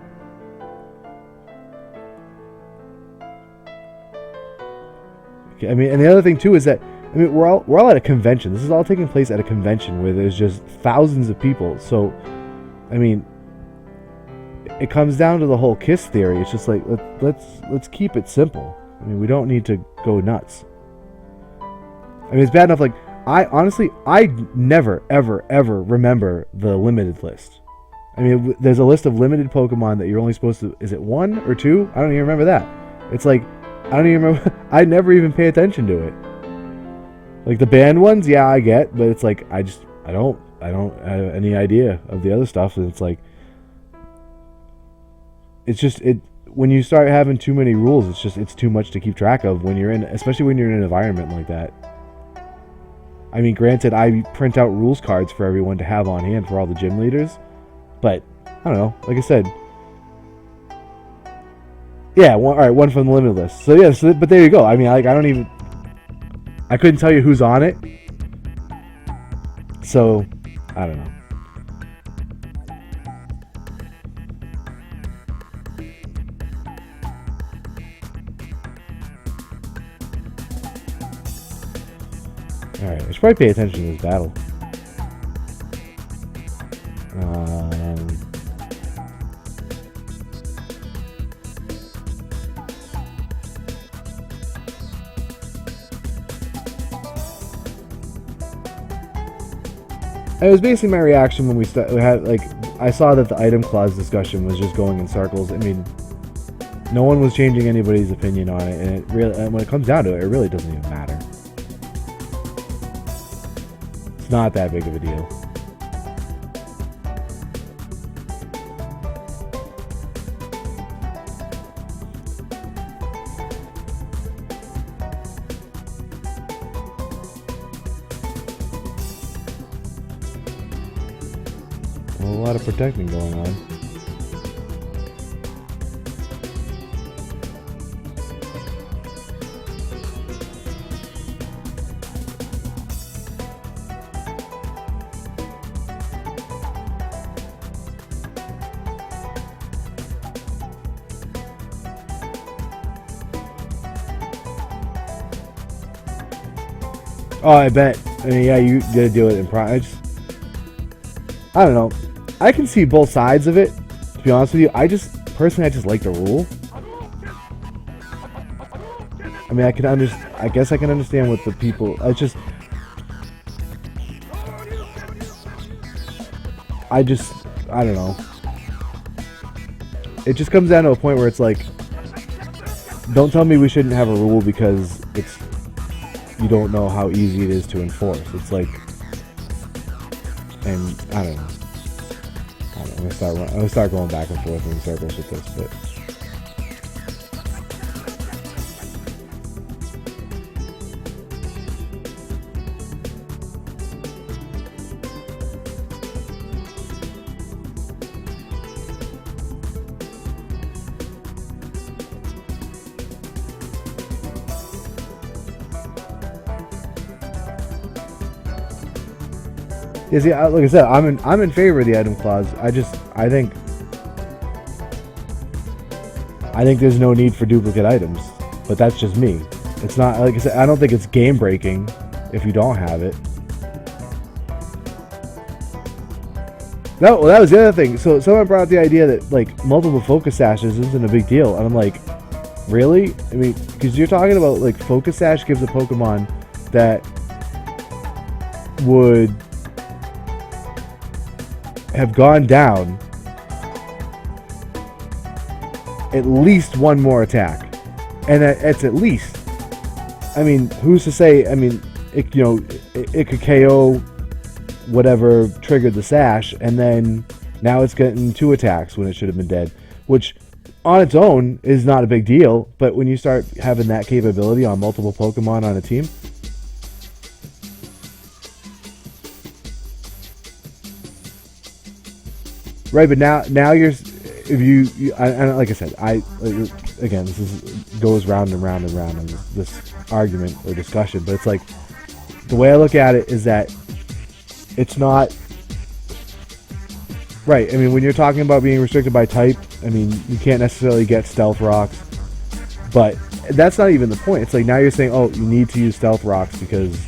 Okay, I mean, and the other thing too is that we're all at a convention. This is all taking place at a convention where there's just thousands of people. So, I mean, it comes down to the whole KISS theory. It's just like let's keep it simple. I mean, we don't need to go nuts. I mean, it's bad enough. Like, I never ever remember the limited list. I mean, there's a list of limited Pokemon that you're only supposed to. Is it 1 or 2? I don't even remember that. It's like I don't even remember. I never even pay attention to it. Like the banned ones, yeah, I get, but it's like I don't have any idea of the other stuff, and it's like when you start having too many rules, it's too much to keep track of especially when you're in an environment like that. I mean, granted, I print out rules cards for everyone to have on hand for all the gym leaders, but I don't know. Like I said, yeah, one from the limited list. So yeah, but there you go. I mean, I couldn't tell you who's on it, so I don't know. Alright, I should probably pay attention to this battle. It was basically my reaction when we had, like, I saw that the item clause discussion was just going in circles. I mean, no one was changing anybody's opinion on it, and when it comes down to it, it really doesn't even matter. It's not that big of a deal. A lot of protecting going on. Oh, I bet. I mean, yeah, you gotta do it in prime. I don't know. I can see both sides of it, to be honest with you. I just like the rule. I mean, I guess I can understand what the people. I don't know. It just comes down to a point where it's like, don't tell me we shouldn't have a rule because you don't know how easy it is to enforce. It's like, and I don't know. I'm gonna start going back and forth in circles with this, but yeah, see, like I said, I'm in favor of the item clause. I think there's no need for duplicate items, but that's just me. It's not, like I said, I don't think it's game breaking if you don't have it. No, well, that was the other thing. So someone brought up the idea that like multiple focus sashes isn't a big deal, and I'm like, really? I mean, because you're talking about like focus sash gives a Pokemon that would have gone down at least one more attack, and it's at least. I mean, who's to say? I mean, it could KO whatever triggered the sash, and then now it's getting 2 attacks when it should have been dead. Which, on its own is not a big deal, but when you start having that capability on multiple Pokemon on a team, right? But now you're if you I like I said, again, this goes round and round and round on this argument or discussion, but it's like the way I look at it is that it's not right. I mean, when you're talking about being restricted by type, I mean, you can't necessarily get Stealth Rocks, but that's not even the point. It's like now you're saying, oh, you need to use Stealth Rocks because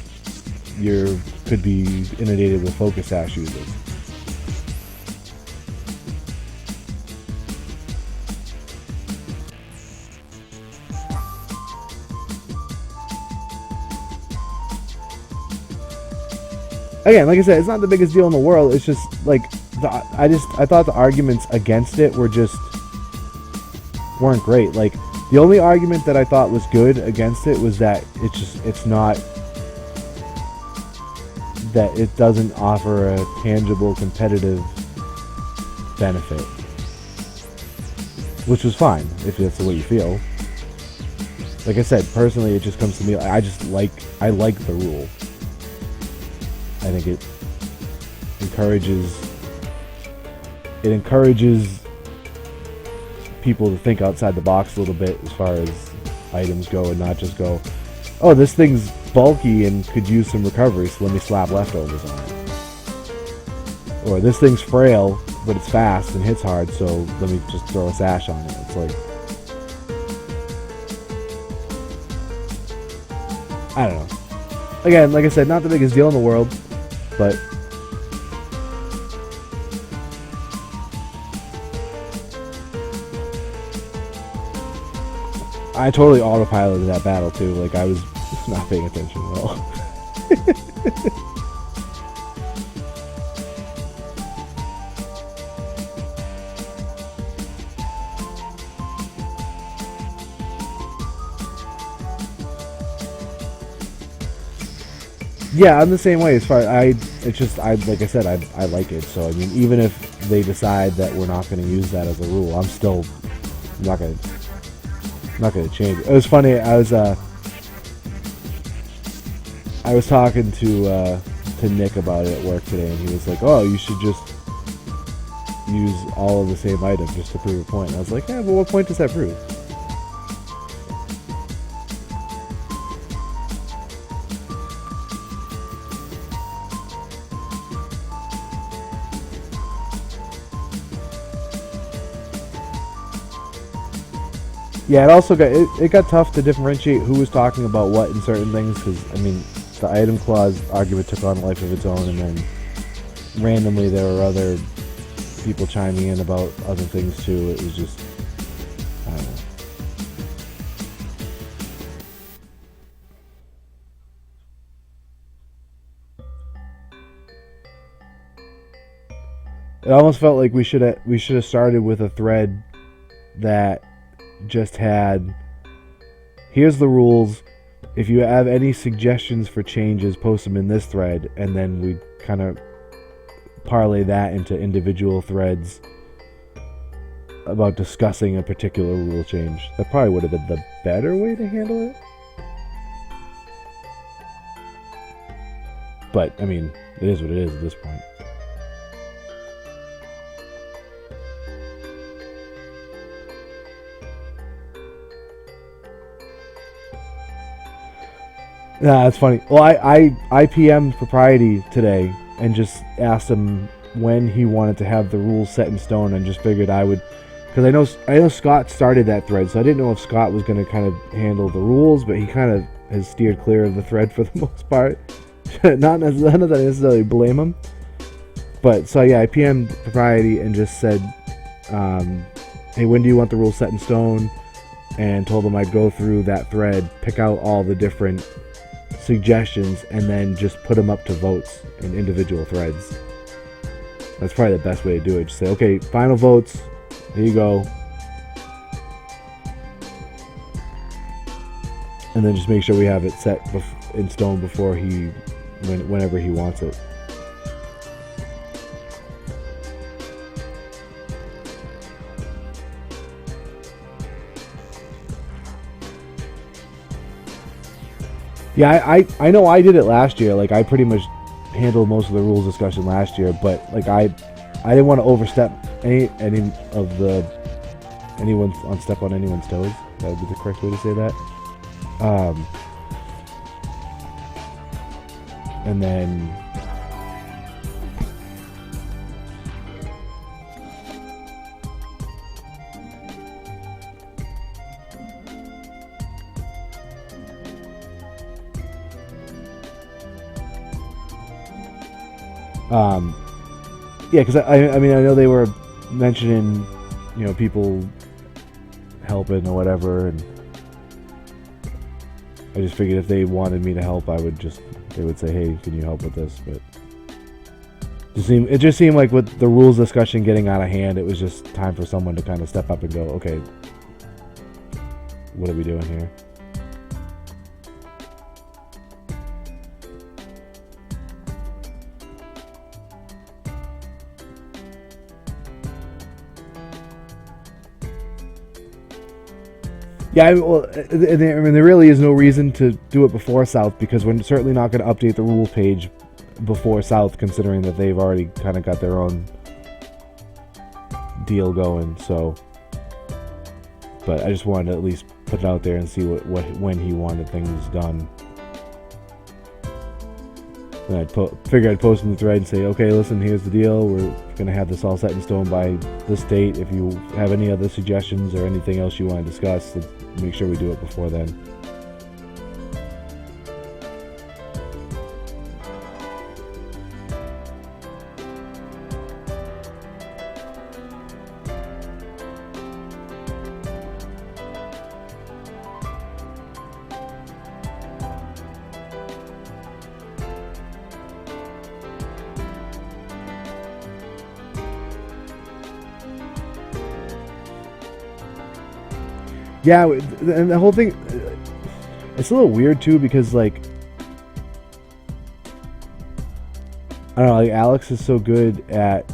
you could be inundated with Focus Sash users. Again, like I said, it's not the biggest deal in the world. It's just like I thought the arguments against it weren't great. Like the only argument that I thought was good against it was that it's not that it doesn't offer a tangible competitive benefit, which was fine if that's the way you feel. Like I said, personally, it just comes to me. I like the rule. I think it encourages people to think outside the box a little bit as far as items go, and not just go, oh, this thing's bulky and could use some recovery, so let me slap leftovers on it. Or this thing's frail, but it's fast and hits hard, so let me just throw a sash on it. It's like, I don't know. Again, like I said, not the biggest deal in the world, but I totally autopiloted that battle too. Like I was not paying attention at all. Yeah, I'm the same way. As far like I said, I like it. So I mean, even if they decide that we're not going to use that as a rule, I'm not going to change it. It was funny. I was talking to Nick about it at work today, and he was like, "Oh, you should just use all of the same item just to prove a point." And I was like, "Yeah, but what point does that prove?" Yeah, it got tough to differentiate who was talking about what in certain things, because, I mean, the item clause argument took on a life of its own, and then randomly there were other people chiming in about other things too. It was just, I don't know. It almost felt like we should have started with a thread that just had, here's the rules, if you have any suggestions for changes, post them in this thread, and then we kind of parlay that into individual threads about discussing a particular rule change. That probably would have been the better way to handle it. But I mean, it is what it is at this point. Nah, that's funny. Well, I PM'd Propriety today and just asked him when he wanted to have the rules set in stone, and just figured I would, because I know Scott started that thread, so I didn't know if Scott was going to kind of handle the rules, but he kind of has steered clear of the thread for the most part. Not that I necessarily blame him, but so yeah, I PM'd Propriety and just said, hey, when do you want the rules set in stone? And told him I'd go through that thread, pick out all the different suggestions, and then just put them up to votes in individual threads. That's probably the best way to do it. Just say, okay, final votes, here you go, and then just make sure we have it set in stone before whenever he wants it. Yeah, I know I did it last year. Like I pretty much handled most of the rules discussion last year, but like I didn't want to overstep any of the step on anyone's toes. That would be the correct way to say that. And then yeah, because I mean I know they were mentioning, you know, people helping or whatever, and I just figured if they wanted me to help, they would say, hey, can you help with this? But it just seemed like with the rules discussion getting out of hand, it was just time for someone to kind of step up and go, okay, what are we doing here? Yeah, well, I mean, there really is no reason to do it before South, because we're certainly not going to update the rules page before South, considering that they've already kind of got their own deal going. So, but I just wanted to at least put it out there and see when he wanted things done. And I figured I'd post in the thread and say, okay, listen, here's the deal. We're going to have this all set in stone by this date. If you have any other suggestions or anything else you want to discuss, let's make sure we do it before then. Yeah, and the whole thing, it's a little weird too, because like, I don't know, like Alex is so good at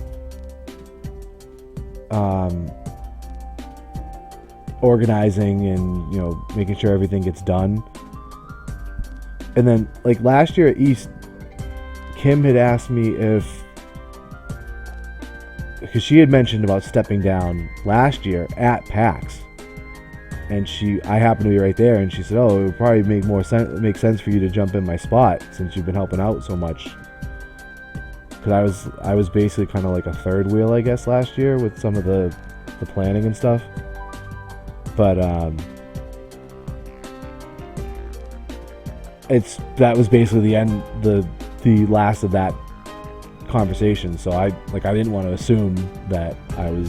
organizing and, you know, making sure everything gets done. And then like last year at East, Kim had asked me because she had mentioned about stepping down last year at PAX. And I happened to be right there, and she said, "Oh, it would probably make sense for you to jump in my spot since you've been helping out so much." Because I was basically kind of like a third wheel, I guess, last year with some of the planning and stuff. But that was basically the last of that conversation. So I didn't want to assume that I was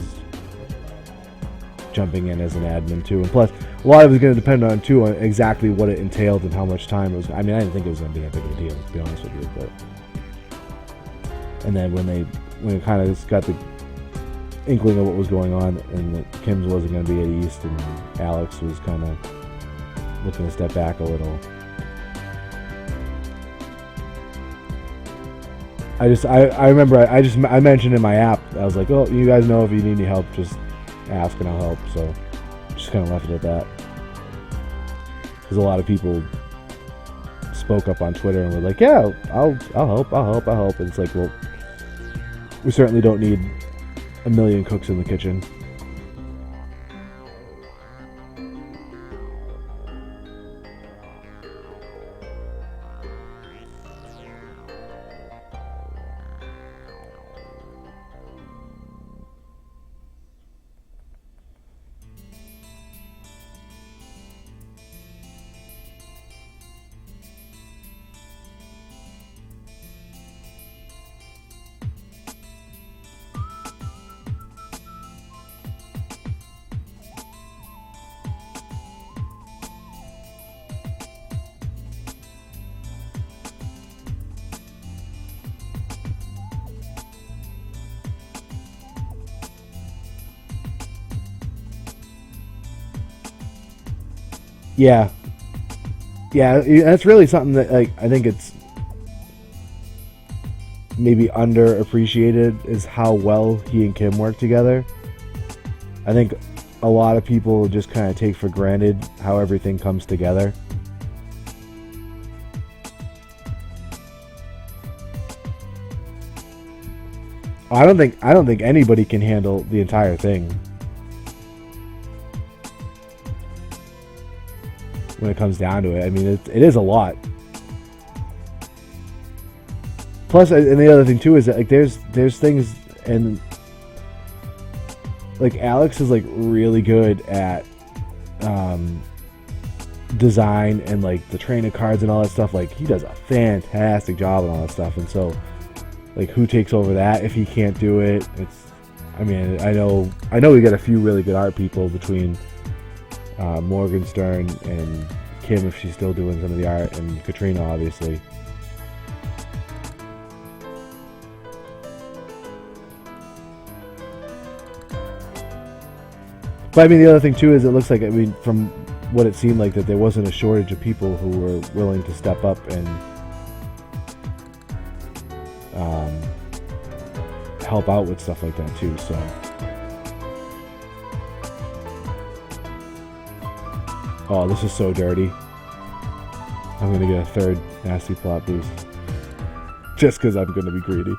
jumping in as an admin too, and plus a lot of it was going to depend on exactly what it entailed and how much time it was. I mean, I didn't think it was going to be that big of a deal, to be honest with you. But and then when it kind of got the inkling of what was going on, and that Kim's wasn't going to be at East, and Alex was kind of looking to step back a little. I remember I mentioned in my app, I was like, oh, you guys know if you need any help, just ask and I'll help. So just kind of left it at that, because a lot of people spoke up on Twitter and were like, yeah, I'll help. And it's like, well, we certainly don't need a million cooks in the kitchen. Yeah, that's really something that, like, I think it's maybe underappreciated, is how well he and Kim work together. I think a lot of people just kind of take for granted how everything comes together. I don't think anybody can handle the entire thing when it comes down to it. I mean, it is a lot. Plus, and the other thing too is that like there's things, and like Alex is like really good at design and like the trainer cards and all that stuff. Like he does a fantastic job on all that stuff, and so like who takes over that if he can't do it? I mean, I know we got a few really good art people between Morgenstern and Kim, if she's still doing some of the art, and Katrina obviously. But I mean, the other thing too is it looks like, I mean, from what it seemed like, that there wasn't a shortage of people who were willing to step up and help out with stuff like that too. So oh, this is so dirty. I'm gonna get a third nasty plot boost just because I'm gonna be greedy.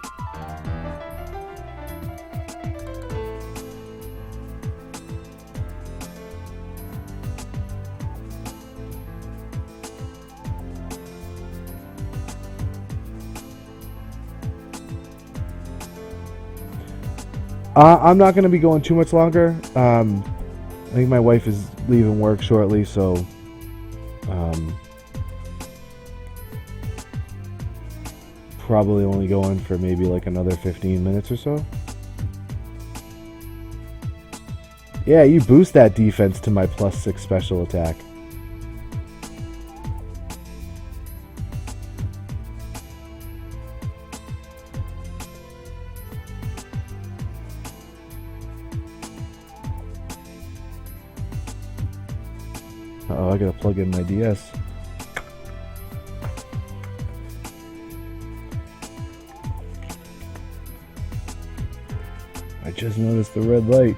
I'm not going to be going too much longer. I think my wife is leaving work shortly, so probably only going for maybe like another 15 minutes or so. Yeah, you boost that defense to my +6 special attack. Oh, I gotta plug in my DS. I just noticed the red light.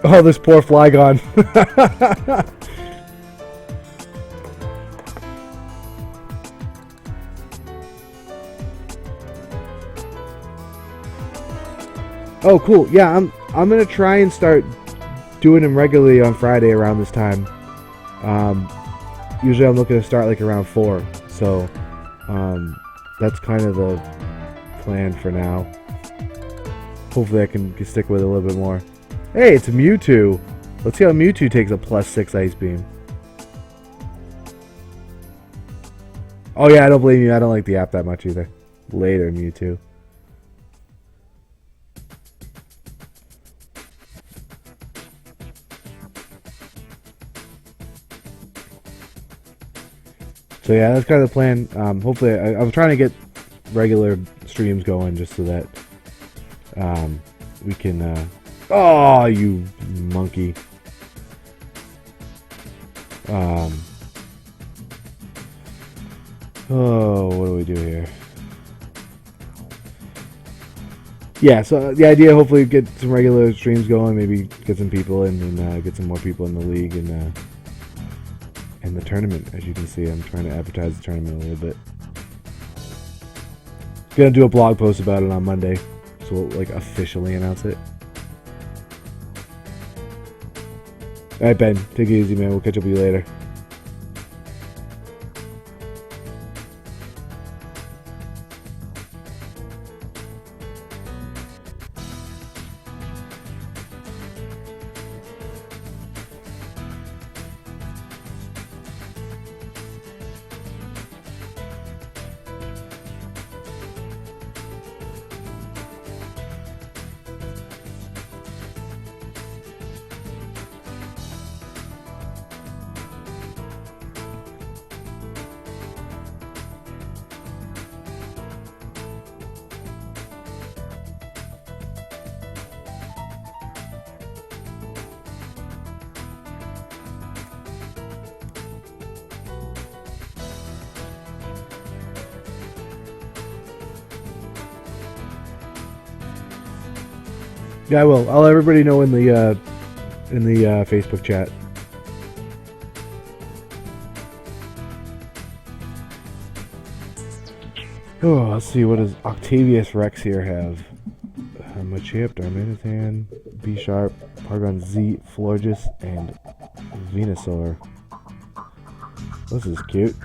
Oh, this poor Flygon. Oh, cool. Yeah, I'm gonna try and start doing them regularly on Friday around this time. Usually I'm looking to start like around 4, so that's kind of the plan for now. Hopefully I can stick with it a little bit more. Hey, it's Mewtwo. Let's see how Mewtwo takes a +6 Ice Beam. Oh yeah, I don't blame you. I don't like the app that much either. Later, Mewtwo. So yeah, that's kind of the plan. Hopefully, I'm trying to get regular streams going just so that we can... oh, you monkey. Oh, what do we do here? Yeah, so the idea, hopefully get some regular streams going, maybe get some people in, and get some more people in the league and the tournament. As you can see, I'm trying to advertise the tournament a little bit. Gonna do a blog post about it on Monday, so we'll like officially announce it. Alright, Ben, take it easy, man. We'll catch up with you later. Yeah, I will. I'll let everybody know in the Facebook chat. Oh, let's see. What does Octavius Rex here have? Machamp, Darmanitan, B Sharp, Pargon Z, Florges, and Venusaur. This is cute.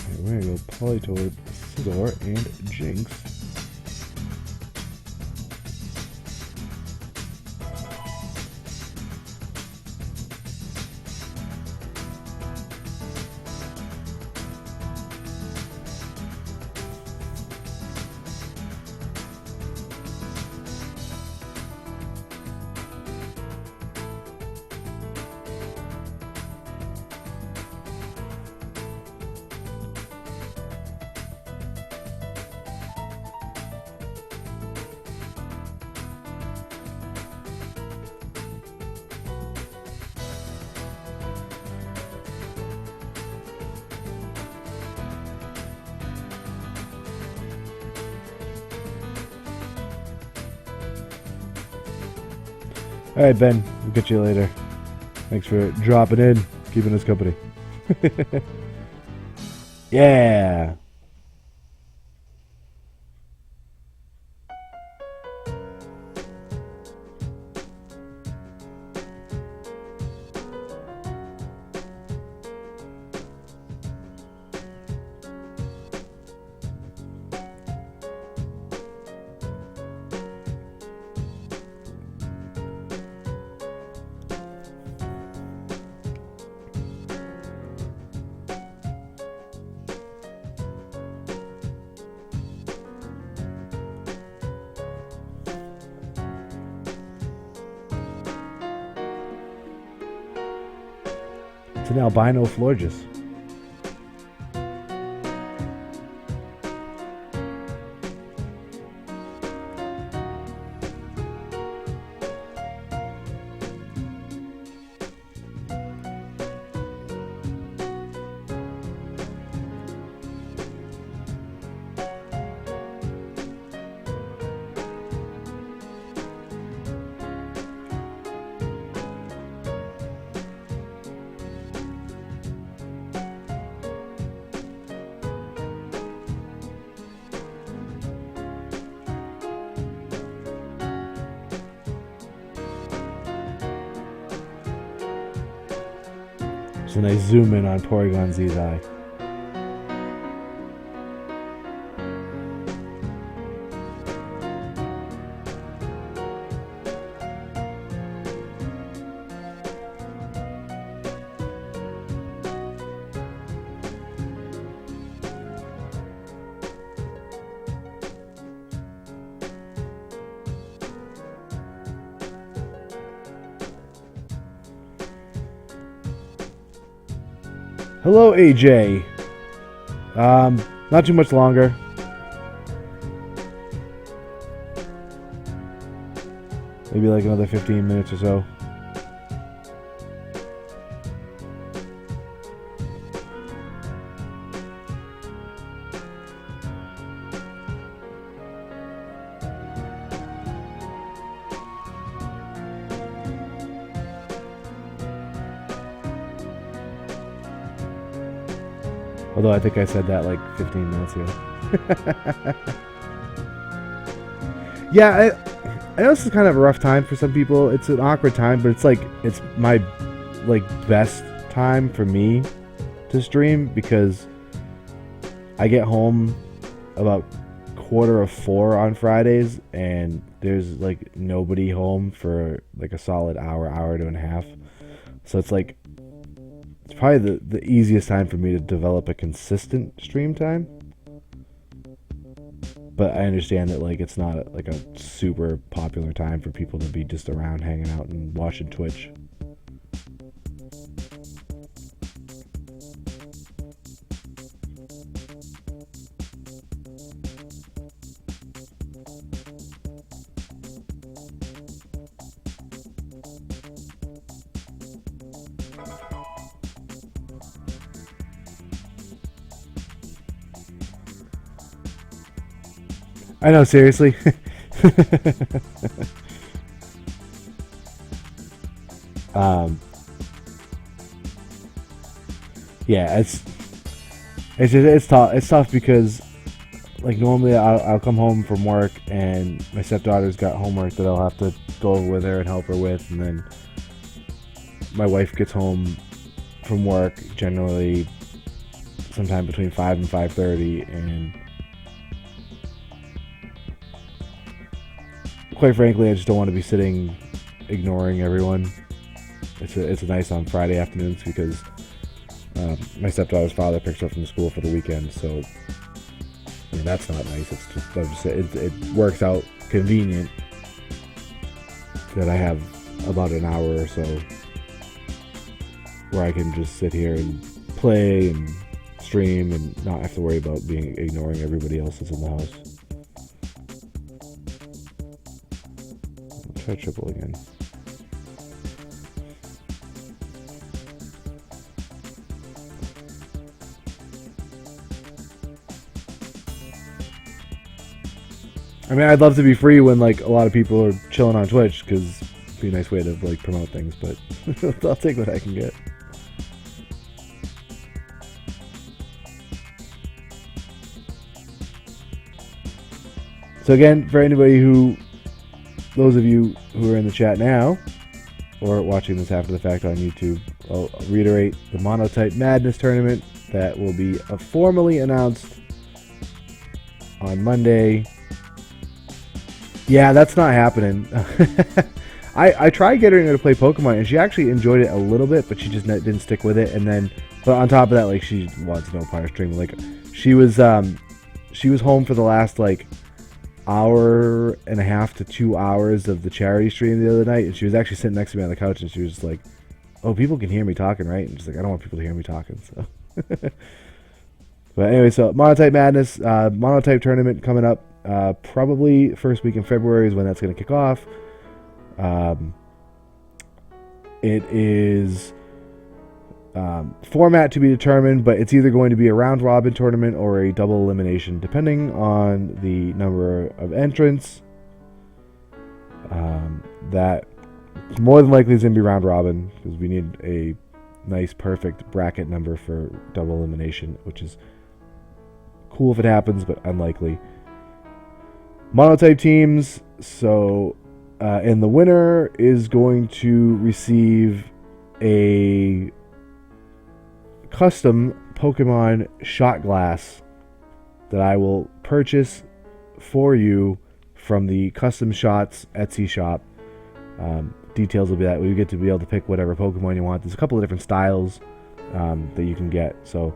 Alright, we're gonna go Politoed, Scizor, and Jinx. Alright, Ben. We'll get you later. Thanks for dropping in, keeping us company. Yeah! It's an albino Florges. So nice zoom in on Porygon Z's eye. Hello, AJ. Not too much longer. Maybe like another 15 minutes or so. Although I think I said that like 15 minutes ago. Yeah, I know this is kind of a rough time for some people. It's an awkward time, but it's my best time for me to stream because I get home about 3:45 on Fridays and there's like nobody home for like a solid hour and a half. So it's like it's probably the easiest time for me to develop a consistent stream time. But I understand that like it's not like a super popular time for people to be just around hanging out and watching Twitch. I know, seriously. um, yeah, it's tough. It's tough because like normally I'll come home from work and my stepdaughter's got homework that I'll have to go over with her and help her with, and then my wife gets home from work generally sometime between 5 and 5:30, and quite frankly I just don't want to be sitting ignoring everyone. It's nice on Friday afternoons because my stepdaughter's father picks her up from school for the weekend, so I mean, that's not nice. It's just it works out convenient that I have about an hour or so where I can just sit here and play and stream and not have to worry about ignoring everybody else that's in the house. I'll try triple again. I mean, I'd love to be free when like a lot of people are chilling on Twitch because it'd be a nice way to like promote things, but I'll take what I can get. So again, for those of you who are in the chat now, or watching this after the fact on YouTube, I'll reiterate the Monotype Madness tournament that will be formally announced on Monday. Yeah, that's not happening. I tried getting her to play Pokemon, and she actually enjoyed it a little bit, but she just didn't stick with it. And then, but on top of that, like she wants no part of streaming. Like she was home for the last like hour and a half to 2 hours of the charity stream the other night, and she was actually sitting next to me on the couch, and she was just like, "Oh, people can hear me talking, right?" And she's like, "I don't want people to hear me talking." So, but anyway, so Monotype Madness, Monotype tournament coming up. Probably first week in February is when that's going to kick off. It is format to be determined, but it's either going to be a round robin tournament or a double elimination, depending on the number of entrants. That more than likely is going to be round robin because we need a nice, perfect bracket number for double elimination, which is cool if it happens, but unlikely. Monotype teams, so and the winner is going to receive a custom Pokemon shot glass that I will purchase for you from the Custom Shots Etsy shop. Details will be that you get to be able to pick whatever Pokemon you want. There's a couple of different styles that you can get, so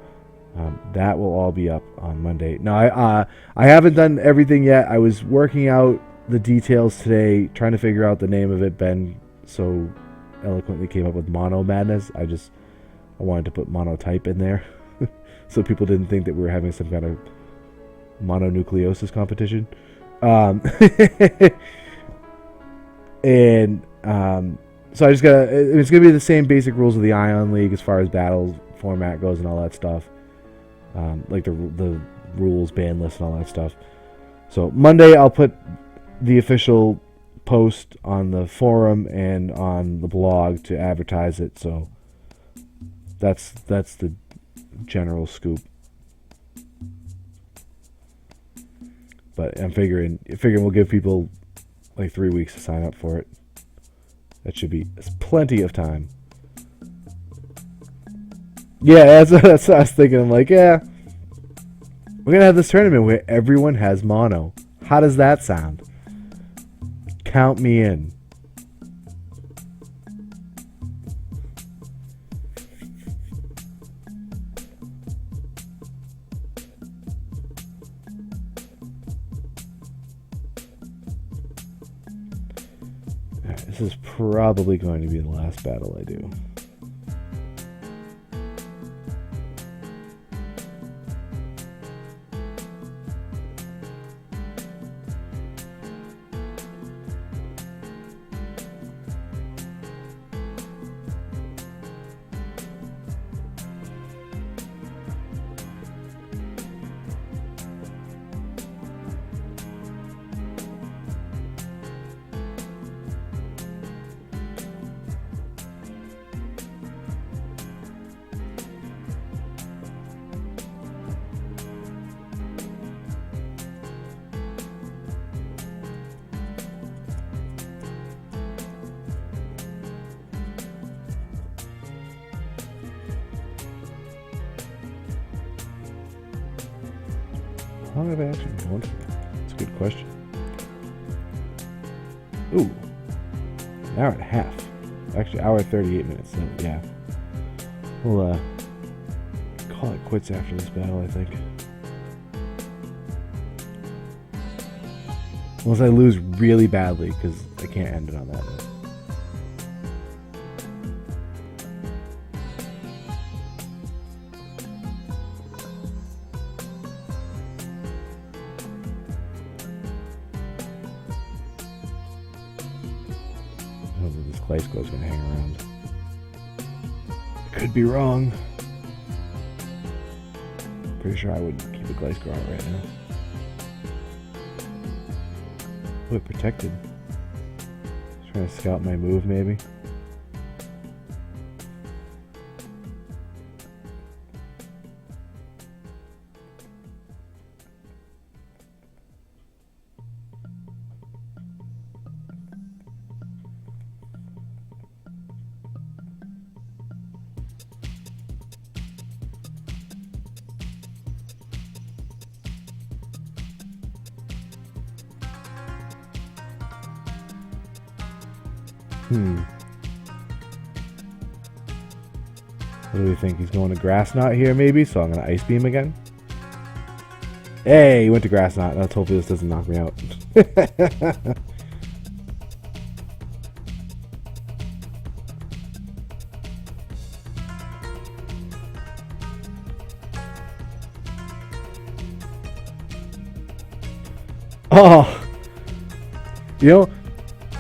that will all be up on Monday. Now, I haven't done everything yet. I was working out the details today, trying to figure out the name of it. Ben so eloquently came up with Mono Madness. I wanted to put Monotype in there so people didn't think that we were having some kind of mononucleosis competition. So it's gonna be the same basic rules of the Ion League as far as battle format goes and all that stuff. Like the rules, ban list, and all that stuff. So Monday I'll put the official post on the forum and on the blog to advertise it. So that's the general scoop. But I'm figuring we'll give people like 3 weeks to sign up for it. That should be plenty of time. Yeah, that's what I was thinking. I'm like, yeah, we're going to have this tournament where everyone has mono. How does that sound? Count me in. Alright, this is probably going to be the last battle I do. long have I actually been going for? That's a good question. Ooh. An hour and a half. Actually, hour and 38 minutes. So, yeah. We'll call it quits after this battle, I think. Unless I lose really badly, because I can't end it on that note. I don't think this Gliscor is going to hang around. Could be wrong. Pretty sure I wouldn't keep a Gliscor out right now. Oh, it protected. Trying to scout my move, maybe. What do we think? He's going to Grass Knot here, maybe? So I'm going to Ice Beam again. Hey, he went to Grass Knot. Let's hopefully this doesn't knock me out. Oh! You know,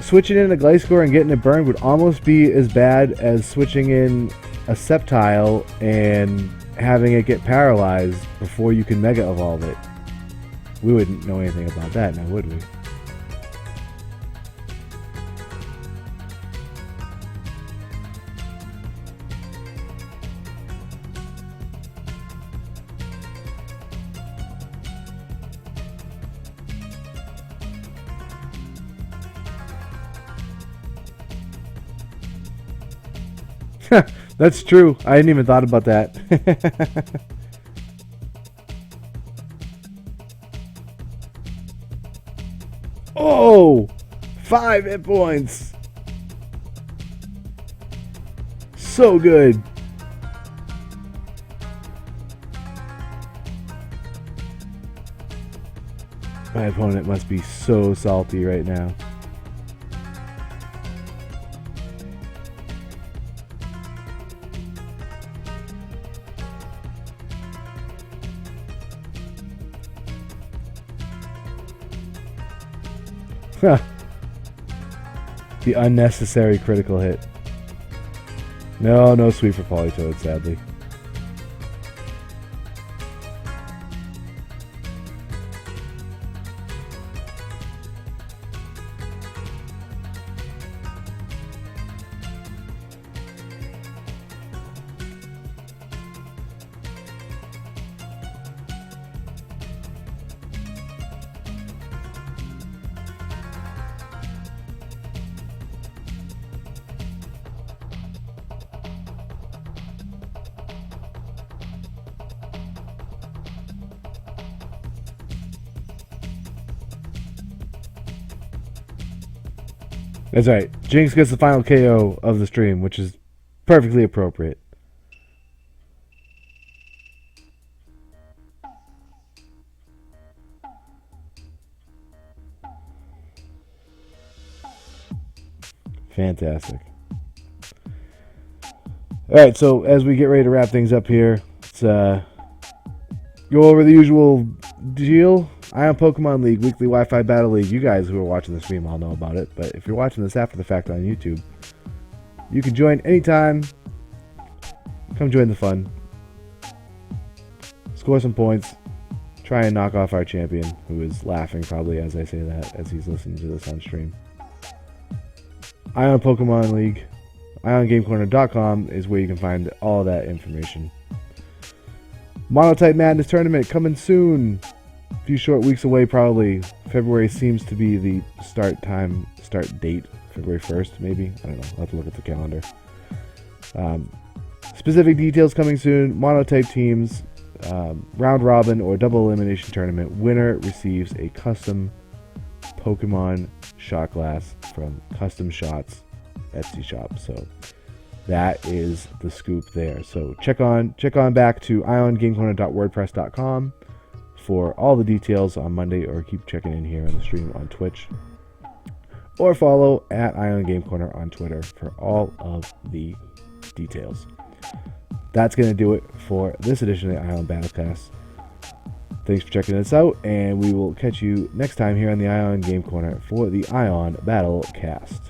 switching in a Gliscor and getting it burned would almost be as bad as switching in a Sceptile and having it get paralyzed before you can Mega Evolve it. We wouldn't know anything about that now, would we? That's true. I hadn't even thought about that. Oh! 5 hit points! So good. My opponent must be so salty right now. The unnecessary critical hit. No sweep for Politoed, sadly. That's right. Jinx gets the final KO of the stream, which is perfectly appropriate. Fantastic. Alright, so as we get ready to wrap things up here, let's go over the usual deal. Ion Pokemon League, weekly Wi-Fi Battle League. You guys who are watching the stream all know about it, but if you're watching this after the fact on YouTube, you can join anytime. Come join the fun. Score some points. Try and knock off our champion, who is laughing probably as I say that, as he's listening to this on stream. Ion Pokemon League. IonGameCorner.com is where you can find all that information. Monotype Madness Tournament coming soon. A few short weeks away, probably. February seems to be the start date. February 1st, maybe. I don't know. I'll have to look at the calendar. Specific details coming soon. Monotype teams. round robin or double elimination tournament. Winner receives a custom Pokemon shot glass from Custom Shots Etsy shop. So that is the scoop there. So check on back to iongamecorner.wordpress.com for all the details on Monday, or keep checking in here on the stream on Twitch, or follow at Ion Game Corner on Twitter for all of the details. That's going to do it for this edition of the Ion Battlecast. Thanks for checking us out, and we will catch you next time here on the Ion Game Corner for the Ion Battlecast.